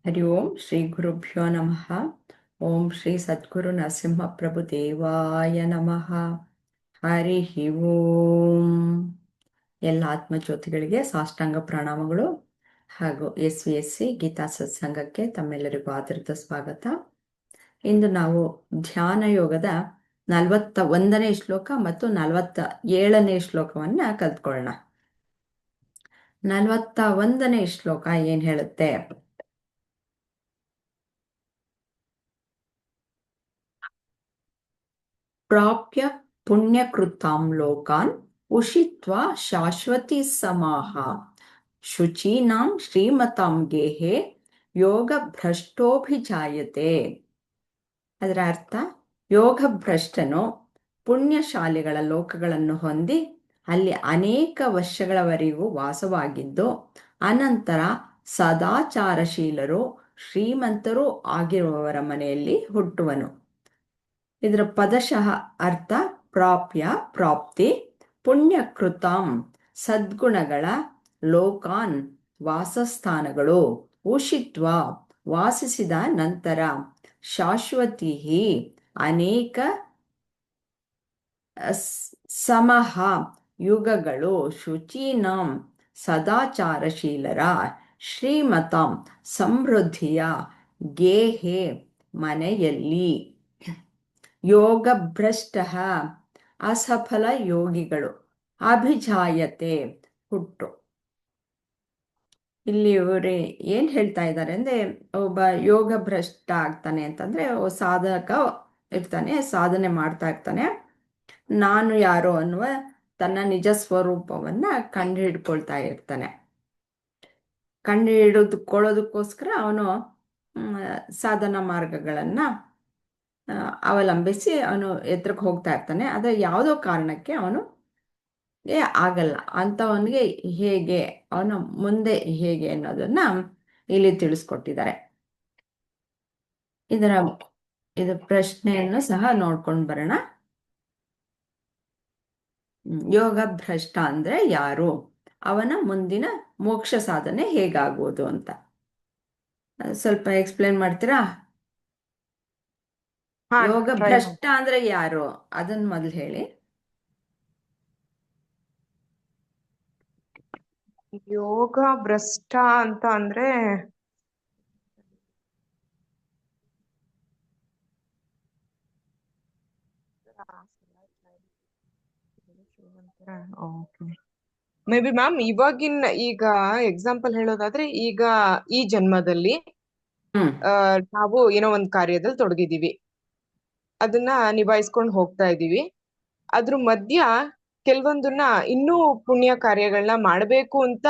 ಹರಿ ಓಂ ಶ್ರೀ ಗುರುಭ್ಯೋ ನಮಃ. ಓಂ ಶ್ರೀ ಸದ್ಗುರು ನರಸಿಂಹಪ್ರಭು ದೇವಾಯ ನಮಃ. ಹರಿ ಓಂ. ಎಲ್ಲ ಆತ್ಮಜ್ಯೋತಿಗಳಿಗೆ ಸಾಷ್ಟಾಂಗ ಪ್ರಣಾಮಗಳು ಹಾಗೂ SVSC ಗೀತಾ ಸತ್ಸಂಗಕ್ಕೆ ತಮ್ಮೆಲ್ಲರಿಗೂ ಆದರದ ಸ್ವಾಗತ. ಇಂದು ನಾವು ಧ್ಯಾನ ಯೋಗದ 41ನೇ ಶ್ಲೋಕ ಮತ್ತು 47ನೇ ಶ್ಲೋಕವನ್ನು ಕಲ್ತ್ಕೊಳ್ಳೋಣ. 41ನೇ ಶ್ಲೋಕ ಏನು ಹೇಳುತ್ತೆ? ಪ್ರಾಪ್ಯ ಪುಣ್ಯಕೃತಾಂ ಲೋಕಾನ್ ಉಷಿತ್ವಾ ಶಾಶ್ವತಿ ಸಮಾಹ ಶುಚೀನಾಂ ಶ್ರೀಮತಾಂ ಗೇಹೆ ಯೋಗ ಭ್ರಷ್ಟೋಭಿಜಾಯತೆ. ಅದರ ಅರ್ಥ, ಯೋಗ ಭ್ರಷ್ಟನು ಪುಣ್ಯಶಾಲಿಗಳ ಲೋಕಗಳನ್ನು ಹೊಂದಿ ಅಲ್ಲಿ ಅನೇಕ ವರ್ಷಗಳವರೆಗೂ ವಾಸವಾಗಿದ್ದು ಅನಂತರ ಸದಾಚಾರಶೀಲರು ಶ್ರೀಮಂತರೂ ಆಗಿರುವವರ ಮನೆಯಲ್ಲಿ ಹುಟ್ಟುವನು. ಇದರ ಪದಶಃ ಅರ್ಥ ಪ್ರಾಪ್ಯ ಪ್ರಾಪ್ತಿ, ಪುಣ್ಯಕೃತಾಂ ಸದ್ಗುಣಗಳ, ಲೋಕಾನ್ ವಾಸಸ್ಥಾನಗಳು, ಉಷಿತ್ವ ವಾಸಿಸಿದ ನಂತರ, ಶಾಶ್ವತಿ ಅನೇಕ, ಸಮಹ ಯುಗಗಳು, ಶುಚೀನಾಂ ಸದಾಚಾರಶೀಲರ, ಶ್ರೀಮತಾಂ ಸಮೃದ್ಧಿಯ, ಗೇಹೆ ಮನೆಯಲ್ಲಿ, ಯೋಗಭ್ರಷ್ಟ ಅಸಫಲ ಯೋಗಿಗಳು, ಅಭಿಜಾಯತೆ ಹುಟ್ಟು. ಇಲ್ಲಿ ಇವರು ಏನು ಹೇಳ್ತಾ ಇದ್ದಾರೆ ಅಂದರೆ, ಒಬ್ಬ ಯೋಗ ಭ್ರಷ್ಟ ಆಗ್ತಾನೆ ಅಂತಂದರೆ ಸಾಧಕ ಇರ್ತಾನೆ, ಸಾಧನೆ ಮಾಡ್ತಾ ಇರ್ತಾನೆ, ನಾನು ಯಾರೋ ಅನ್ನುವ ತನ್ನ ನಿಜ ಸ್ವರೂಪವನ್ನು ಕಂಡುಹಿಡ್ಕೊಳ್ತಾ ಇರ್ತಾನೆ. ಕಂಡುಹಿಡಿದುಕೊಳ್ಳೋದಕ್ಕೋಸ್ಕರ ಅವನು ಸಾಧನಾ ಮಾರ್ಗಗಳನ್ನು ಅವಲಂಬಿಸಿ ಅವನು ಎತ್ತರಕ್ಕೆ ಹೋಗ್ತಾ ಇರ್ತಾನೆ. ಆದರೆ ಯಾವುದೋ ಕಾರಣಕ್ಕೆ ಅವನು ಆಗಲ್ಲ. ಅಂಥವನಿಗೆ ಹೇಗೆ, ಅವನು ಮುಂದೆ ಹೇಗೆ ಅನ್ನೋದನ್ನ ಇಲ್ಲಿ ತಿಳಿಸ್ಕೊಟ್ಟಿದ್ದಾರೆ. ಇದರ ಪ್ರಶ್ನೆಯನ್ನು ಸಹ ನೋಡ್ಕೊಂಡು ಬರೋಣ. ಯೋಗ ಭ್ರಷ್ಟ ಅಂದ್ರೆ ಯಾರು, ಅವನ ಮುಂದಿನ ಮೋಕ್ಷ ಸಾಧನೆ ಹೇಗಾಗುವುದು ಅಂತ ಸ್ವಲ್ಪ ಎಕ್ಸ್ಪ್ಲೇನ್ ಮಾಡ್ತೀರಾ? ಯೋಗ ಭ್ರಷ್ಟ ಅಂದ್ರೆ ಯಾರು ಅದನ್ನ ಮೊದಲು ಹೇಳಿ. ಯೋಗ ಭ್ರಷ್ಟ ಅಂತ ಅಂದ್ರೆ ಮೇ ಬಿ ಮ್ಯಾಮ್ ಇವಾಗಿನ ಈಗ ಎಕ್ಸಾಂಪಲ್ ಹೇಳೋದಾದ್ರೆ, ಈಗ ಈ ಜನ್ಮದಲ್ಲಿ ನಾವು ಏನೋ ಒಂದ್ ಕಾರ್ಯದಲ್ಲಿ ತೊಡಗಿದೀವಿ, ಅದನ್ನ ನಿಭಾಯಿಸ್ಕೊಂಡು ಹೋಗ್ತಾ ಇದೀವಿ. ಅದ್ರ ಮಧ್ಯ ಕೆಲವೊಂದನ್ನ ಇನ್ನೂ ಪುಣ್ಯ ಕಾರ್ಯಗಳನ್ನ ಮಾಡ್ಬೇಕು ಅಂತ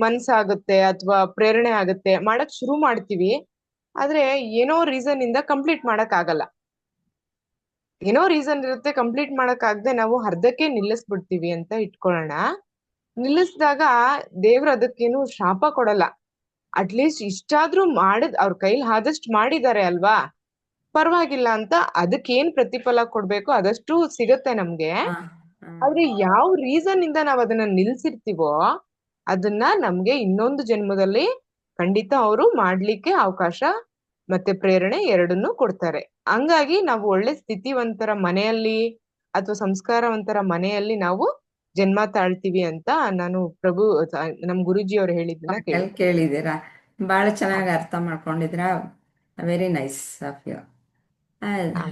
ಮನ್ಸಾಗುತ್ತೆ ಅಥವಾ ಪ್ರೇರಣೆ ಆಗುತ್ತೆ, ಮಾಡಕ್ ಶುರು ಮಾಡ್ತೀವಿ. ಆದ್ರೆ ಏನೋ ರೀಸನ್ ಇಂದ ಕಂಪ್ಲೀಟ್ ಮಾಡಕ್ ಆಗಲ್ಲ. ಏನೋ ರೀಸನ್ ಇರುತ್ತೆ, ಕಂಪ್ಲೀಟ್ ಮಾಡಕ್ ಆಗದೆ ನಾವು ಅರ್ಧಕ್ಕೆ ನಿಲ್ಲಿಸ್ಬಿಡ್ತೀವಿ ಅಂತ ಇಟ್ಕೊಳ್ಳೋಣ. ನಿಲ್ಲಿಸಿದಾಗ ದೇವ್ರು ಅದಕ್ಕೇನು ಶಾಪ ಕೊಡಲ್ಲ. ಅಟ್ಲೀಸ್ಟ್ ಇಷ್ಟಾದ್ರೂ ಅವ್ರ ಕೈಲಿ ಆದಷ್ಟು ಮಾಡಿದ್ದಾರೆ ಅಲ್ವಾ, ಪರವಾಗಿಲ್ಲ ಅಂತ ಅದಕ್ಕೇನ್ ಪ್ರತಿಫಲ ಕೊಡ್ಬೇಕು ಅದಷ್ಟು ಸಿಗತ್ತೆ ನಮ್ಗೆ. ಆದ್ರೆ ಯಾವ ರೀಸನ್ ಇಂದ ನಾವ್ ಅದನ್ನ ನಿಲ್ಸಿರ್ತೀವೋ ಅದನ್ನ ನಮ್ಗೆ ಇನ್ನೊಂದು ಜನ್ಮದಲ್ಲಿ ಖಂಡಿತ ಅವರು ಮಾಡ್ಲಿಕ್ಕೆ ಅವಕಾಶ ಮತ್ತೆ ಪ್ರೇರಣೆ ಎರಡನ್ನೂ ಕೊಡ್ತಾರೆ. ಹಂಗಾಗಿ ನಾವು ಒಳ್ಳೆ ಸ್ಥಿತಿವಂತರ ಮನೆಯಲ್ಲಿ ಅಥವಾ ಸಂಸ್ಕಾರವಂತರ ಮನೆಯಲ್ಲಿ ನಾವು ಜನ್ಮ ತಾಳ್ತೀವಿ ಅಂತ ನಾನು ನಮ್ ಗುರುಜಿ ಅವ್ರು ಹೇಳಿದ್ದನ್ನ ಕೇಳಿದ್ದೀರಾ. ಬಹಳ ಚೆನ್ನಾಗಿ ಅರ್ಥ ಮಾಡ್ಕೊಂಡಿದ್ದೀರಾ. Very nice of you.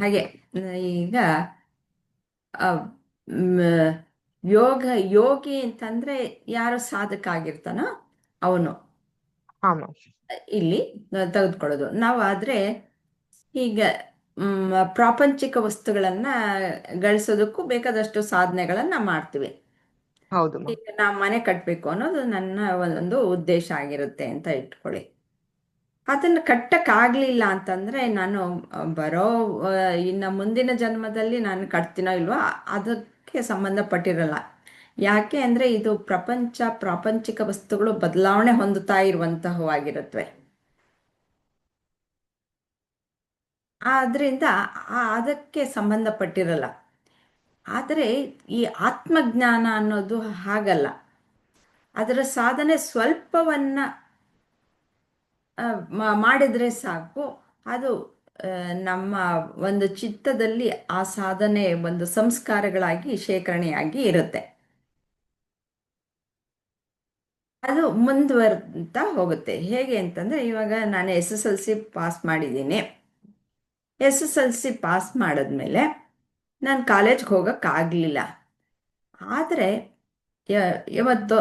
ಹಾಗೆ ಈಗ ಯೋಗಿ ಅಂತಂದ್ರೆ ಯಾರು ಸಾಧಕ ಆಗಿರ್ತಾನೋ ಅವನು ಇಲ್ಲಿ ತೆಗೆದುಕೊಳ್ಳೋದು. ನಾವು ಆದ್ರೆ ಈಗ ಪ್ರಾಪಂಚಿಕ ವಸ್ತುಗಳನ್ನ ಗಳಿಸೋದಕ್ಕೂ ಬೇಕಾದಷ್ಟು ಸಾಧನೆಗಳನ್ನ ಮಾಡ್ತೀವಿ. ಈಗ ನಾವು ಮನೆ ಕಟ್ಟಬೇಕು ಅನ್ನೋದು ನನ್ನ ಒಂದು ಉದ್ದೇಶ ಆಗಿರುತ್ತೆ ಅಂತ ಇಟ್ಕೊಳ್ಳಿ. ಅದನ್ನು ಕಟ್ಟಕ್ಕಾಗ್ಲಿಲ್ಲ ಅಂತಂದ್ರೆ ನಾನು ಬರೋ ಇನ್ನು ಮುಂದಿನ ಜನ್ಮದಲ್ಲಿ ನಾನು ಕಟ್ತೀನೋ ಇಲ್ವೋ ಅದಕ್ಕೆ ಸಂಬಂಧಪಟ್ಟಿರಲ್ಲ. ಯಾಕೆ ಅಂದರೆ ಇದು ಪ್ರಾಪಂಚಿಕ ವಸ್ತುಗಳು ಬದಲಾವಣೆ ಹೊಂದುತ್ತಾ ಇರುವಂತಹವಾಗಿರುತ್ತವೆ. ಆದ್ರಿಂದ ಅದಕ್ಕೆ ಸಂಬಂಧಪಟ್ಟಿರಲ್ಲ. ಆದರೆ ಈ ಆತ್ಮಜ್ಞಾನ ಅನ್ನೋದು ಹಾಗಲ್ಲ. ಅದರ ಸಾಧನೆ ಸ್ವಲ್ಪವನ್ನ ಮಾಡಿದರೆ ಸಾಕು. ಅದು ನಮ್ಮ ಒಂದು ಚಿತ್ತದಲ್ಲಿ ಆ ಸಾಧನೆ ಒಂದು ಸಂಸ್ಕಾರಗಳಾಗಿ ಶೇಖರಣೆಯಾಗಿ ಇರುತ್ತೆ. ಅದು ಮುಂದುವರ್ತಾ ಹೋಗುತ್ತೆ. ಹೇಗೆ ಅಂತಂದರೆ, ಇವಾಗ ನಾನು SSLC ಪಾಸ್ ಮಾಡಿದ್ದೀನಿ. SSLC ಪಾಸ್ ಮಾಡಿದ್ಮೇಲೆ ನಾನು ಕಾಲೇಜ್ಗೆ ಹೋಗೋಕ್ಕಾಗಲಿಲ್ಲ. ಆದರೆ ಇವತ್ತು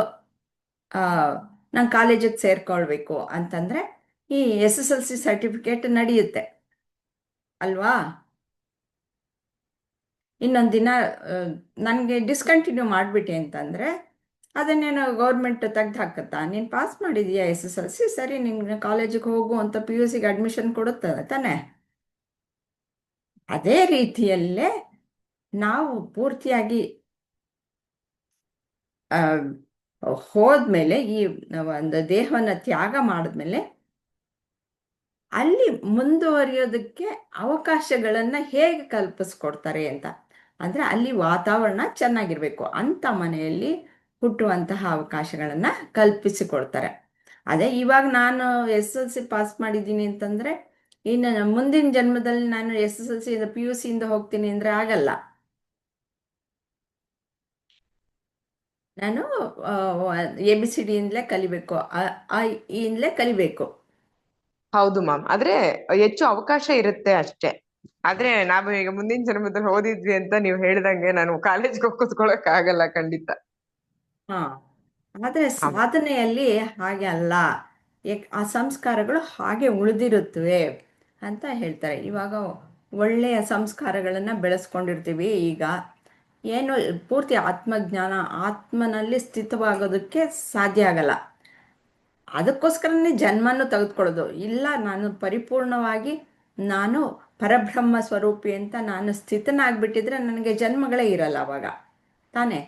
ನಾನು ಕಾಲೇಜಿಗೆ ಸೇರ್ಕೊಳ್ಬೇಕು ಅಂತಂದರೆ ಈ SSLC ಸರ್ಟಿಫಿಕೇಟ್ ನಡೆಯುತ್ತೆ ಅಲ್ವಾ? ಇನ್ನೊಂದು ದಿನ ನನಗೆ ಡಿಸ್ಕಂಟಿನ್ಯೂ ಮಾಡಿಬಿಟ್ಟೆ ಅಂತಂದರೆ ಅದನ್ನೇನು ಗೌರ್ಮೆಂಟ್ ತೆಗ್ದು ಹಾಕುತ್ತಾ? ನೀನು ಪಾಸ್ ಮಾಡಿದೀಯಾ SSLC, ಸರಿ ನಿನ್ನ ಕಾಲೇಜಿಗೆ ಹೋಗು ಅಂತ PUCಗೆ ಅಡ್ಮಿಷನ್ ಕೊಡುತ್ತದೆ ತಾನೆ. ಅದೇ ರೀತಿಯಲ್ಲೇ ನಾವು ಪೂರ್ತಿಯಾಗಿ ಹೋದ್ಮೇಲೆ, ಈ ಒಂದು ದೇಹವನ್ನು ತ್ಯಾಗ ಮಾಡಿದ್ಮೇಲೆ ಅಲ್ಲಿ ಮುಂದುವರಿಯೋದಕ್ಕೆ ಅವಕಾಶಗಳನ್ನು ಹೇಗೆ ಕಲ್ಪಿಸ್ಕೊಡ್ತಾರೆ ಅಂತ ಅಂದರೆ, ಅಲ್ಲಿ ವಾತಾವರಣ ಚೆನ್ನಾಗಿರಬೇಕು, ಅಂಥ ಮನೆಯಲ್ಲಿ ಹುಟ್ಟುವಂತಹ ಅವಕಾಶಗಳನ್ನು ಕಲ್ಪಿಸಿಕೊಡ್ತಾರೆ. ಅದೇ ಇವಾಗ ನಾನು SSLC ಪಾಸ್ ಮಾಡಿದ್ದೀನಿ ಅಂತಂದರೆ ಇನ್ನು ಮುಂದಿನ ಜನ್ಮದಲ್ಲಿ ನಾನು SSLC PUCಯಿಂದ ಹೋಗ್ತೀನಿ ಅಂದರೆ ಆಗಲ್ಲ. ನಾನು ABCDಯಿಂದಲೇ ಕಲಿಬೇಕು, ಇಂದಲೇ ಕಲಿಬೇಕು. ಹೌದು ಮ್ಯಾಮ್, ಆದ್ರೆ ಹೆಚ್ಚು ಅವಕಾಶ ಇರುತ್ತೆ ಅಷ್ಟೇ. ಆದ್ರೆ ನಾವು ಈಗ ಮುಂದಿನ ಜನ್ಮದಲ್ಲಿ ಓದಿದ್ವಿ ಅಂತ ನೀವು ಹೇಳ್ದಂಗೆ ನಾನು ಕಾಲೇಜ್ಗೆ ಕೂತ್ಕೊಳ್ಳೋಕ್ ಆಗಲ್ಲ ಖಂಡಿತ. ಹಾ, ಆದರೆ ಹಾ. ಸಾಧನೆಯಲ್ಲಿ ಹಾಗೆ ಅಲ್ಲ. ಆ ಸಂಸ್ಕಾರಗಳು ಹಾಗೆ ಉಳಿದಿರುತ್ತವೆ ಅಂತ ಹೇಳ್ತಾರೆ. ಇವಾಗ ಒಳ್ಳೆಯ ಸಂಸ್ಕಾರಗಳನ್ನು ಬೆಳೆಸ್ಕೊಂಡಿರ್ತೀವಿ. ಈಗ ಏನು ಪೂರ್ತಿ ಆತ್ಮಜ್ಞಾನ, ಆತ್ಮನಲ್ಲಿ ಸ್ಥಿತವಾಗೋದಕ್ಕೆ ಸಾಧ್ಯ ಆಗಲ್ಲ. ಅದಕ್ಕೋಸ್ಕರನೇ ಜನ್ಮನೂ ತೆಗೆದುಕೊಳ್ಳೋದು ಇಲ್ಲ. ನಾನು ಪರಿಪೂರ್ಣವಾಗಿ ನಾನು ಪರಬ್ರಹ್ಮ ಸ್ವರೂಪಿ ಅಂತ ನಾನು ಸ್ಥಿತನಾಗ್ಬಿಟ್ಟಿದ್ರೆ ನನಗೆ ಜನ್ಮಗಳೇ ಇರಲ್ಲ ಅವಾಗ ತಾನೇ.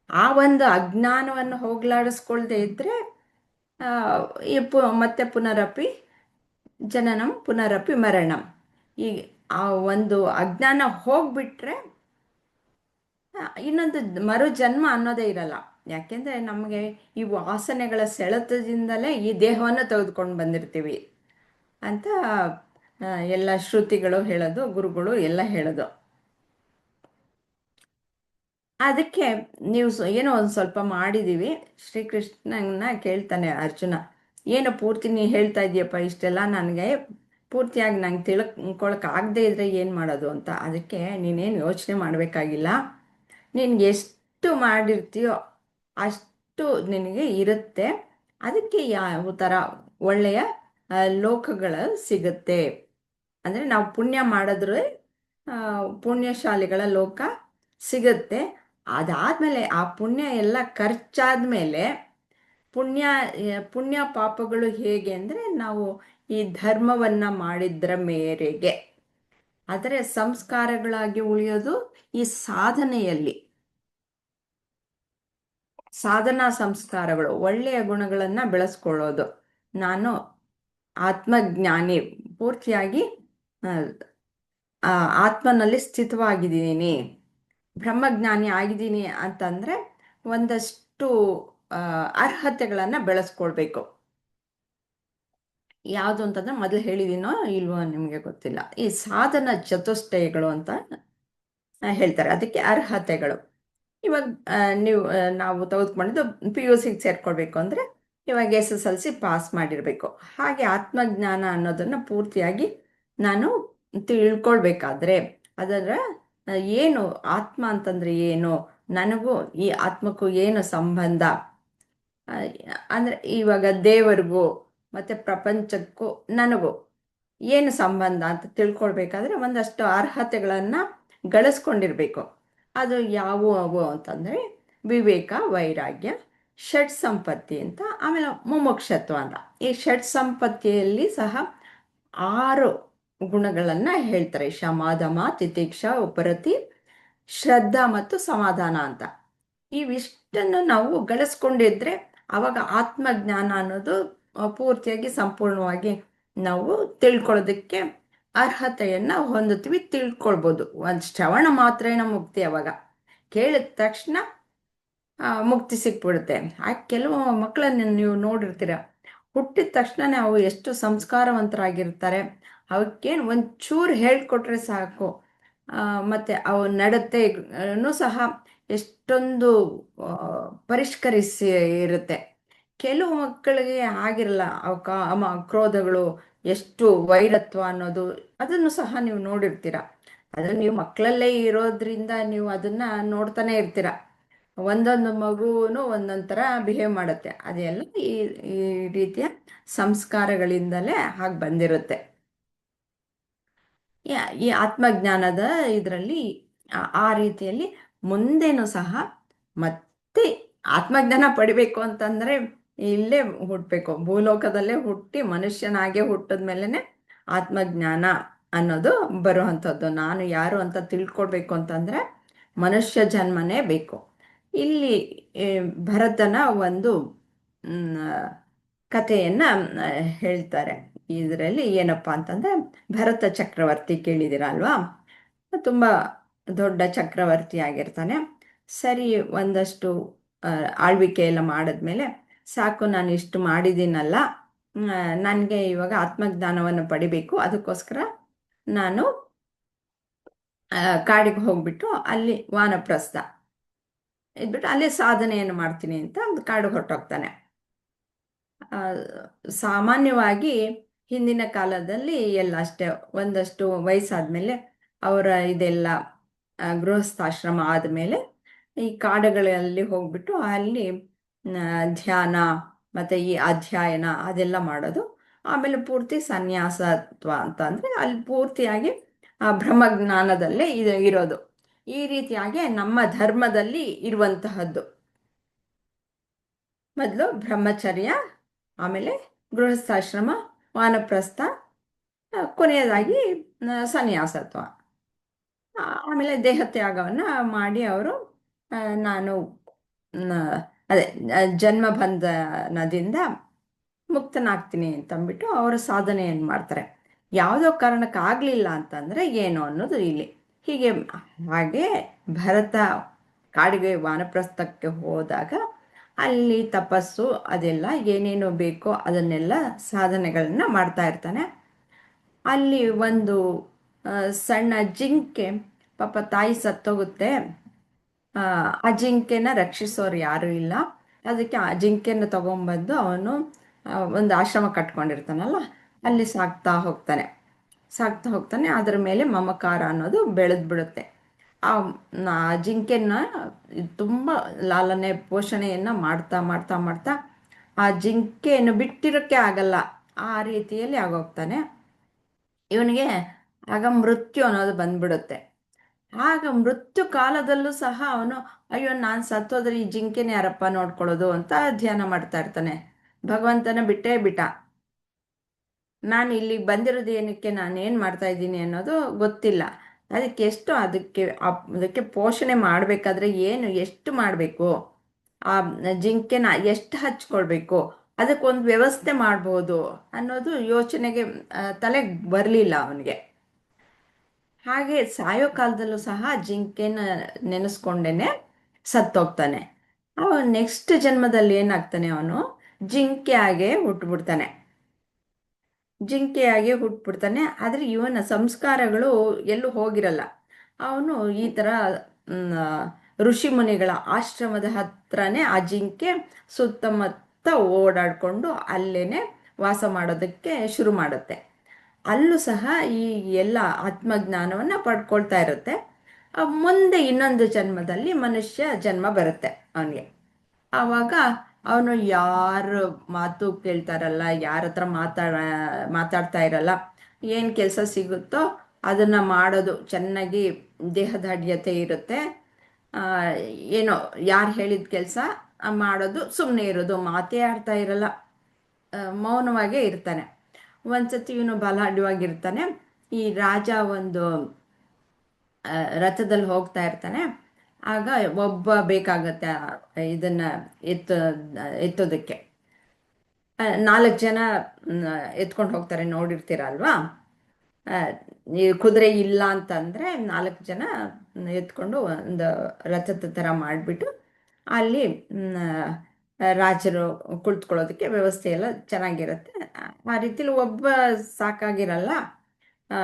ಆ ಒಂದು ಅಜ್ಞಾನವನ್ನು ಹೋಗಲಾಡಿಸ್ಕೊಳ್ದೇ ಇದ್ದರೆ ಮತ್ತೆ ಪುನರಪಿ ಜನನಂ ಪುನರಪಿ ಮರಣಂ. ಈಗ ಆ ಒಂದು ಅಜ್ಞಾನ ಹೋಗ್ಬಿಟ್ರೆ ಇನ್ನೊಂದು ಮರು ಜನ್ಮ ಅನ್ನೋದೇ ಇರಲ್ಲ. ಯಾಕೆಂದರೆ ನಮಗೆ ಈ ವಾಸನೆಗಳ ಸೆಳೆತದಿಂದಲೇ ಈ ದೇಹವನ್ನು ತೆಗೆದುಕೊಂಡು ಬಂದಿರ್ತೀವಿ ಅಂತ ಎಲ್ಲ ಶ್ರುತಿಗಳು ಹೇಳೋದು, ಗುರುಗಳು ಎಲ್ಲ ಹೇಳೋದು. ಅದಕ್ಕೆ ನೀವು ಏನೋ ಒಂದು ಸ್ವಲ್ಪ ಮಾಡಿದ್ದೀವಿ. ಶ್ರೀಕೃಷ್ಣನ ಕೇಳ್ತಾನೆ ಅರ್ಜುನ, ಏನೋ ಪೂರ್ತಿ ನೀ ಹೇಳ್ತಾ ಇದೆಯಪ್ಪ ಇಷ್ಟೆಲ್ಲ, ನನಗೆ ಪೂರ್ತಿಯಾಗಿ ನಂಗೆ ತಿಳ್ಕೊಳಕ್ಕೆ ಆಗದೆ ಇದ್ದರೆ ಏನು ಮಾಡೋದು ಅಂತ. ಅದಕ್ಕೆ ನೀನೇನು ಯೋಚನೆ ಮಾಡಬೇಕಾಗಿಲ್ಲ. ನಿನಗೆ ಎಷ್ಟು ಮಾಡಿರ್ತೀಯೋ ಅಷ್ಟು ನಿನಗೆ ಇರುತ್ತೆ. ಅದಕ್ಕೆ ಯಾವ ಥರ ಒಳ್ಳೆಯ ಲೋಕಗಳು ಸಿಗುತ್ತೆ ಅಂದರೆ, ನಾವು ಪುಣ್ಯ ಮಾಡಿದ್ರೆ ಪುಣ್ಯಶಾಲಿಗಳ ಲೋಕ ಸಿಗುತ್ತೆ. ಅದಾದಮೇಲೆ ಆ ಪುಣ್ಯ ಎಲ್ಲ ಖರ್ಚಾದ್ಮೇಲೆ ಪುಣ್ಯ ಪಾಪಗಳು ಹೇಗೆ ಅಂದರೆ, ನಾವು ಈ ಧರ್ಮವನ್ನು ಮಾಡಿದ್ರ ಮೇರೆಗೆ. ಆದರೆ ಸಂಸ್ಕಾರಗಳಾಗಿ ಉಳಿಯೋದು ಈ ಸಾಧನೆಯಲ್ಲಿ. ಸಾಧನಾ ಸಂಸ್ಕಾರಗಳು, ಒಳ್ಳೆಯ ಗುಣಗಳನ್ನು ಬೆಳೆಸ್ಕೊಳ್ಳೋದು. ನಾನು ಆತ್ಮಜ್ಞಾನಿ, ಪೂರ್ತಿಯಾಗಿ ಆತ್ಮನಲ್ಲಿ ಸ್ಥಿತವಾಗಿದ್ದೀನಿ, ಬ್ರಹ್ಮಜ್ಞಾನಿ ಆಗಿದ್ದೀನಿ ಅಂತಂದರೆ ಒಂದಷ್ಟು ಅರ್ಹತೆಗಳನ್ನು ಬೆಳೆಸ್ಕೊಳ್ಬೇಕು. ಯಾವುದು ಅಂತಂದರೆ, ಮೊದಲು ಹೇಳಿದ್ದೀನೋ ಇಲ್ವೋ ನಿಮಗೆ ಗೊತ್ತಿಲ್ಲ, ಈ ಸಾಧನ ಚತುಷ್ಟಯಗಳು ಅಂತ ಹೇಳ್ತಾರೆ. ಅದಕ್ಕೆ ಅರ್ಹತೆಗಳು. ಇವಾಗ ನಾವು ತೆಗೆದುಕೊಂಡಿದ್ದು PUCಗೆ ಸೇರ್ಕೊಳ್ಬೇಕು ಅಂದರೆ ಇವಾಗ SSLC ಪಾಸ್ ಮಾಡಿರಬೇಕು. ಹಾಗೆ ಆತ್ಮಜ್ಞಾನ ಅನ್ನೋದನ್ನು ಪೂರ್ತಿಯಾಗಿ ನಾನು ತಿಳ್ಕೊಳ್ಬೇಕಾದ್ರೆ ಅದರ ಏನು ಆತ್ಮ ಅಂತಂದರೆ ಏನು, ನನಗೂ ಈ ಆತ್ಮಕ್ಕೂ ಏನು ಸಂಬಂಧ ಅಂದರೆ, ಇವಾಗ ದೇವರಿಗೂ ಮತ್ತು ಪ್ರಪಂಚಕ್ಕೂ ನನಗೂ ಏನು ಸಂಬಂಧ ಅಂತ ತಿಳ್ಕೊಳ್ಬೇಕಾದ್ರೆ ಒಂದಷ್ಟು ಅರ್ಹತೆಗಳನ್ನು ಗಳಿಸ್ಕೊಂಡಿರಬೇಕು. ಅದು ಯಾವುವು ಅಂತಂದರೆ ವಿವೇಕ, ವೈರಾಗ್ಯ, ಷಟ್ ಸಂಪತ್ತಿ ಅಂತ, ಆಮೇಲೆ ಮುಮುಕ್ಷತ್ವ ಅಂತ. ಈ ಷಟ್ ಸಂಪತ್ತಿಯಲ್ಲಿ ಸಹ 6 ಗುಣಗಳನ್ನು ಹೇಳ್ತಾರೆ: ಶಮ, ದಮ, ತಿತಿಕ್ಷ, ಉಪರತಿ, ಶ್ರದ್ಧಾ ಮತ್ತು ಸಮಾಧಾನ ಅಂತ. ಇವಿಷ್ಟನ್ನು ನಾವು ಗಳಿಸ್ಕೊಂಡಿದ್ರೆ ಆವಾಗ ಆತ್ಮಜ್ಞಾನ ಅನ್ನೋದು ಪೂರ್ತಿಯಾಗಿ ಸಂಪೂರ್ಣವಾಗಿ ನಾವು ತಿಳ್ಕೊಳ್ಳೋದಕ್ಕೆ ಅರ್ಹತೆಯನ್ನು ಹೊಂದುತ್ತೀವಿ, ತಿಳ್ಕೊಳ್ಬೋದು. ಒಂದು ಶ್ರವಣ ಮಾತ್ರೇನ ಮುಕ್ತಿ. ಅವಾಗ ಕೇಳಿದ ತಕ್ಷಣ ಮುಕ್ತಿ ಸಿಕ್ಬಿಡುತ್ತೆ. ಆ ಕೆಲವು ಮಕ್ಕಳನ್ನು ನೀವು ನೋಡಿರ್ತೀರ, ಹುಟ್ಟಿದ ತಕ್ಷಣನೇ ಅವು ಎಷ್ಟು ಸಂಸ್ಕಾರವಂತರಾಗಿರ್ತಾರೆ. ಅವಕ್ಕೇನು ಒಂಚೂರು ಹೇಳ್ಕೊಟ್ರೆ ಸಾಕು. ಮತ್ತು ಅವು ನಡತೆನೂ ಸಹ ಎಷ್ಟೊಂದು ಆ, ಪರಿಷ್ಕರಿಸಿ ಇರುತ್ತೆ. ಕೆಲವು ಮಕ್ಕಳಿಗೆ ಆಗಿರಲ್ಲ. ಅವು ಕ್ರೋಧಗಳು, ಎಷ್ಟು ವೈರತ್ವ ಅನ್ನೋದು, ಅದನ್ನು ಸಹ ನೀವು ನೋಡಿರ್ತೀರ. ಅದು ನೀವು ಮಕ್ಕಳಲ್ಲೇ ಇರೋದ್ರಿಂದ ನೀವು ಅದನ್ನ ನೋಡ್ತಾನೆ ಇರ್ತೀರ. ಒಂದೊಂದು ಮಗುನು ಒಂದೊಂದು ಥರ ಬಿಹೇವ್ ಮಾಡುತ್ತೆ. ಅದೆಲ್ಲ ಈ ಈ ರೀತಿಯ ಸಂಸ್ಕಾರಗಳಿಂದಲೇ ಹಾಗೆ ಬಂದಿರುತ್ತೆ. ಈ ಆತ್ಮಜ್ಞಾನದ ಇದರಲ್ಲಿ ಆ ರೀತಿಯಲ್ಲಿ ಮುಂದೇನು ಸಹ ಮತ್ತೆ ಆತ್ಮಜ್ಞಾನ ಪಡಿಬೇಕು ಅಂತಂದ್ರೆ ಇಲ್ಲೇ ಹುಟ್ಟಬೇಕು, ಭೂಲೋಕದಲ್ಲೇ ಹುಟ್ಟಿ ಮನುಷ್ಯನಾಗೆ ಹುಟ್ಟಿದ ಮೇಲೆನೆ ಆತ್ಮಜ್ಞಾನ ಅನ್ನೋದು ಬರುವಂಥದ್ದು. ನಾನು ಯಾರು ಅಂತ ತಿಳ್ಕೊಳ್ಬೇಕು ಅಂತಂದ್ರೆ ಮನುಷ್ಯ ಜನ್ಮನೇ ಬೇಕು. ಇಲ್ಲಿ ಭರತನ ಒಂದು ಕಥೆಯನ್ನ ಹೇಳ್ತಾರೆ. ಇದರಲ್ಲಿ ಏನಪ್ಪ ಅಂತಂದ್ರೆ, ಭರತ ಚಕ್ರವರ್ತಿ ಕೇಳಿದಿರ ಅಲ್ವಾ? ತುಂಬ ದೊಡ್ಡ ಚಕ್ರವರ್ತಿ ಆಗಿರ್ತಾನೆ. ಸರಿ, ಒಂದಷ್ಟು ಆಳ್ವಿಕೆ ಎಲ್ಲ ಮಾಡಿದ್ಮೇಲೆ ಸಾಕು, ನಾನು ಇಷ್ಟು ಮಾಡಿದ್ದೀನಲ್ಲ, ನನಗೆ ಇವಾಗ ಆತ್ಮಜ್ಞಾನವನ್ನು ಪಡಿಬೇಕು, ಅದಕ್ಕೋಸ್ಕರ ನಾನು ಕಾಡಿಗೆ ಹೋಗ್ಬಿಟ್ಟು ಅಲ್ಲಿ ವಾನಪ್ರಸ್ಥ ಇದ್ಬಿಟ್ಟು ಅಲ್ಲೇ ಸಾಧನೆಯನ್ನು ಮಾಡ್ತೀನಿ ಅಂತ ಒಂದು ಕಾಡಿಗೆ ಹೊರಟೋಗ್ತಾನೆ. ಸಾಮಾನ್ಯವಾಗಿ ಹಿಂದಿನ ಕಾಲದಲ್ಲಿ ಎಲ್ಲ ಅಷ್ಟೇ, ಒಂದಷ್ಟು ವಯಸ್ಸಾದ್ಮೇಲೆ ಅವರ ಇದೆಲ್ಲ ಗೃಹಸ್ಥಾಶ್ರಮ ಆದಮೇಲೆ ಈ ಕಾಡುಗಳಲ್ಲಿ ಹೋಗ್ಬಿಟ್ಟು ಅಲ್ಲಿ ಧ್ಯಾನ ಮತ್ತು ಈ ಅಧ್ಯಯನ ಅದೆಲ್ಲ ಮಾಡೋದು. ಆಮೇಲೆ ಪೂರ್ತಿ ಸನ್ಯಾಸತ್ವ ಅಂತ ಅಂದರೆ ಅಲ್ಲಿ ಪೂರ್ತಿಯಾಗಿ ಬ್ರಹ್ಮಜ್ಞಾನದಲ್ಲೇ ಇರೋದು. ಈ ರೀತಿಯಾಗಿ ನಮ್ಮ ಧರ್ಮದಲ್ಲಿ ಇರುವಂತಹದ್ದು. ಮೊದಲು ಬ್ರಹ್ಮಚರ್ಯ, ಆಮೇಲೆ ಗೃಹಸ್ಥಾಶ್ರಮ, ವಾನಪ್ರಸ್ಥ, ಕೊನೆಯದಾಗಿ ಸನ್ಯಾಸತ್ವ. ಆಮೇಲೆ ದೇಹತ್ಯಾಗವನ್ನು ಮಾಡಿ ಅವರು ನಾನು ಅದೇ ಜನ್ಮ ಬಂಧನದಿಂದ ಮುಕ್ತನಾಗ್ತೀನಿ ಅಂತಂದ್ಬಿಟ್ಟು ಅವರು ಸಾಧನೆಯನ್ನು ಮಾಡ್ತಾರೆ. ಯಾವುದೋ ಕಾರಣಕ್ಕಾಗಲಿಲ್ಲ ಅಂತಂದರೆ ಏನು ಅನ್ನೋದು ಇಲ್ಲಿ ಹೀಗೆ. ಹಾಗೆ ಭರತ ಕಾಡಿಗೆ ವಾನಪ್ರಸ್ಥಕ್ಕೆ ಹೋದಾಗ ಅಲ್ಲಿ ತಪಸ್ಸು ಅದೆಲ್ಲ ಏನೇನು ಬೇಕೋ ಅದನ್ನೆಲ್ಲ ಸಾಧನೆಗಳನ್ನ ಮಾಡ್ತಾ ಇರ್ತಾನೆ. ಅಲ್ಲಿ ಒಂದು ಸಣ್ಣ ಜಿಂಕೆ, ಪಾಪ ತಾಯಿ ಸತ್ತೋಗುತ್ತೆ. ಆ ಜಿಂಕೆನ ರಕ್ಷಿಸೋರು ಯಾರೂ ಇಲ್ಲ. ಅದಕ್ಕೆ ಆ ಜಿಂಕೆನ ತಗೊಂಬಂದು ಅವನು ಒಂದು ಆಶ್ರಮ ಕಟ್ಕೊಂಡಿರ್ತಾನಲ್ಲ, ಅಲ್ಲಿ ಸಾಕ್ತಾ ಹೋಗ್ತಾನೆ. ಅದರ ಮೇಲೆ ಮಮಕಾರ ಅನ್ನೋದು ಬೆಳೆದು ಬಿಡುತ್ತೆ. ಆ ಜಿಂಕೆನ ತುಂಬ ಲಾಲನೆ ಪೋಷಣೆಯನ್ನು ಮಾಡ್ತಾ ಮಾಡ್ತಾ ಮಾಡ್ತಾ ಆ ಜಿಂಕೆಯನ್ನು ಬಿಟ್ಟಿರೋಕ್ಕೆ ಆಗಲ್ಲ, ಆ ರೀತಿಯಲ್ಲಿ ಆಗೋಗ್ತಾನೆ. ಇವನಿಗೆ ಆಗ ಮೃತ್ಯು ಅನ್ನೋದು ಬಂದ್ಬಿಡುತ್ತೆ. ಆಗ ಮೃತ್ಯು ಕಾಲದಲ್ಲೂ ಸಹ ಅವನು, ಅಯ್ಯೋ ನಾನು ಸತ್ತೋದ್ರೆ ಈ ಜಿಂಕೆನ ಯಾರಪ್ಪ ನೋಡ್ಕೊಳ್ಳೋದು ಅಂತ ಧ್ಯಾನ ಮಾಡ್ತಾ ಇರ್ತಾನೆ. ಭಗವಂತನ ಬಿಟ್ಟೇ ಬಿಟ್ಟ. ನಾನು ಇಲ್ಲಿಗೆ ಬಂದಿರೋದು ಏನಕ್ಕೆ, ನಾನೇನು ಮಾಡ್ತಾ ಇದ್ದೀನಿ ಅನ್ನೋದು ಗೊತ್ತಿಲ್ಲ. ಅದಕ್ಕೆ ಪೋಷಣೆ ಮಾಡಬೇಕಾದ್ರೆ ಎಷ್ಟು ಮಾಡಬೇಕು, ಆ ಜಿಂಕೆನ ಎಷ್ಟು ಹಚ್ಕೊಳ್ಬೇಕು, ಅದಕ್ಕೊಂದು ವ್ಯವಸ್ಥೆ ಮಾಡ್ಬೋದು ಅನ್ನೋದು ಯೋಚನೆಗೆ ತಲೆಗೆ ಬರಲಿಲ್ಲ ಅವನಿಗೆ. ಹಾಗೆ ಸಾಯೋ ಕಾಲದಲ್ಲೂ ಸಹ ಜಿಂಕೆನ ನೆನೆಸ್ಕೊಂಡೇನೆ ಸತ್ತೋಗ್ತಾನೆ. ಅವನು ನೆಕ್ಸ್ಟ್ ಜನ್ಮದಲ್ಲಿ ಏನಾಗ್ತಾನೆ, ಅವನು ಜಿಂಕೆಯಾಗೆ ಹುಟ್ಟುಬಿಡ್ತಾನೆ. ಆದರೆ ಇವನ ಸಂಸ್ಕಾರಗಳು ಎಲ್ಲೂ ಹೋಗಿರಲ್ಲ. ಅವನು ಈ ಥರ ಋಷಿ ಮುನಿಗಳ ಆಶ್ರಮದ ಹತ್ರನೇ ಆ ಜಿಂಕೆ ಸುತ್ತಮುತ್ತ ಓಡಾಡಿಕೊಂಡು ಅಲ್ಲೇನೆ ವಾಸ ಮಾಡೋದಕ್ಕೆ ಶುರು ಮಾಡುತ್ತೆ. ಅಲ್ಲೂ ಸಹ ಈ ಎಲ್ಲ ಆತ್ಮಜ್ಞಾನವನ್ನು ಪಡ್ಕೊಳ್ತಾ ಇರುತ್ತೆ. ಮುಂದೆ ಇನ್ನೊಂದು ಜನ್ಮದಲ್ಲಿ ಮನುಷ್ಯ ಜನ್ಮ ಬರುತ್ತೆ ಅವನಿಗೆ. ಆವಾಗ ಅವನು ಯಾರ ಮಾತು ಕೇಳ್ತಾರಲ್ಲ, ಯಾರ ಹತ್ರ ಮಾತಾಡ್ತಾ ಇರಲ್ಲ, ಏನು ಕೆಲಸ ಸಿಗುತ್ತೋ ಅದನ್ನು ಮಾಡೋದು. ಚೆನ್ನಾಗಿ ದೇಹದಾಢ್ಯತೆ ಇರುತ್ತೆ. ಏನೋ ಯಾರು ಹೇಳಿದ ಕೆಲಸ ಮಾಡೋದು, ಸುಮ್ಮನೆ ಇರೋದು, ಮಾತೇ ಆಡ್ತಾ ಇರಲ್ಲ, ಮೌನವಾಗೇ ಇರ್ತಾನೆ. ಒಂದ್ಸತಿ ಇವನು ಬಲಾಢ್ಯವಾಗಿರ್ತಾನೆ. ಈ ರಾಜ ಒಂದು ರಥದಲ್ಲಿ ಹೋಗ್ತಾ ಇರ್ತಾನೆ. ಆಗ ಒಬ್ಬ ಬೇಕಾಗತ್ತೆ ಇದನ್ನ ಎತ್ತೋದಕ್ಕೆ. 4 ಜನ ಎತ್ಕೊಂಡು ಹೋಗ್ತಾರೆ, ನೋಡಿರ್ತೀರ ಅಲ್ವಾ? ಈ ಕುದುರೆ ಇಲ್ಲ ಅಂತಂದರೆ 4 ಜನ ಎತ್ಕೊಂಡು ಒಂದು ರಥದ ಥರ ಮಾಡಿಬಿಟ್ಟು ಅಲ್ಲಿ ರಾಜರು ಕುಳಿತುಕೊಳ್ಳೋದಕ್ಕೆ ವ್ಯವಸ್ಥೆ ಎಲ್ಲ ಚೆನ್ನಾಗಿರುತ್ತೆ. ಆ ರೀತಿಲಿ ಒಬ್ಬ ಸಾಕಾಗಿರಲ್ಲ. ಆ,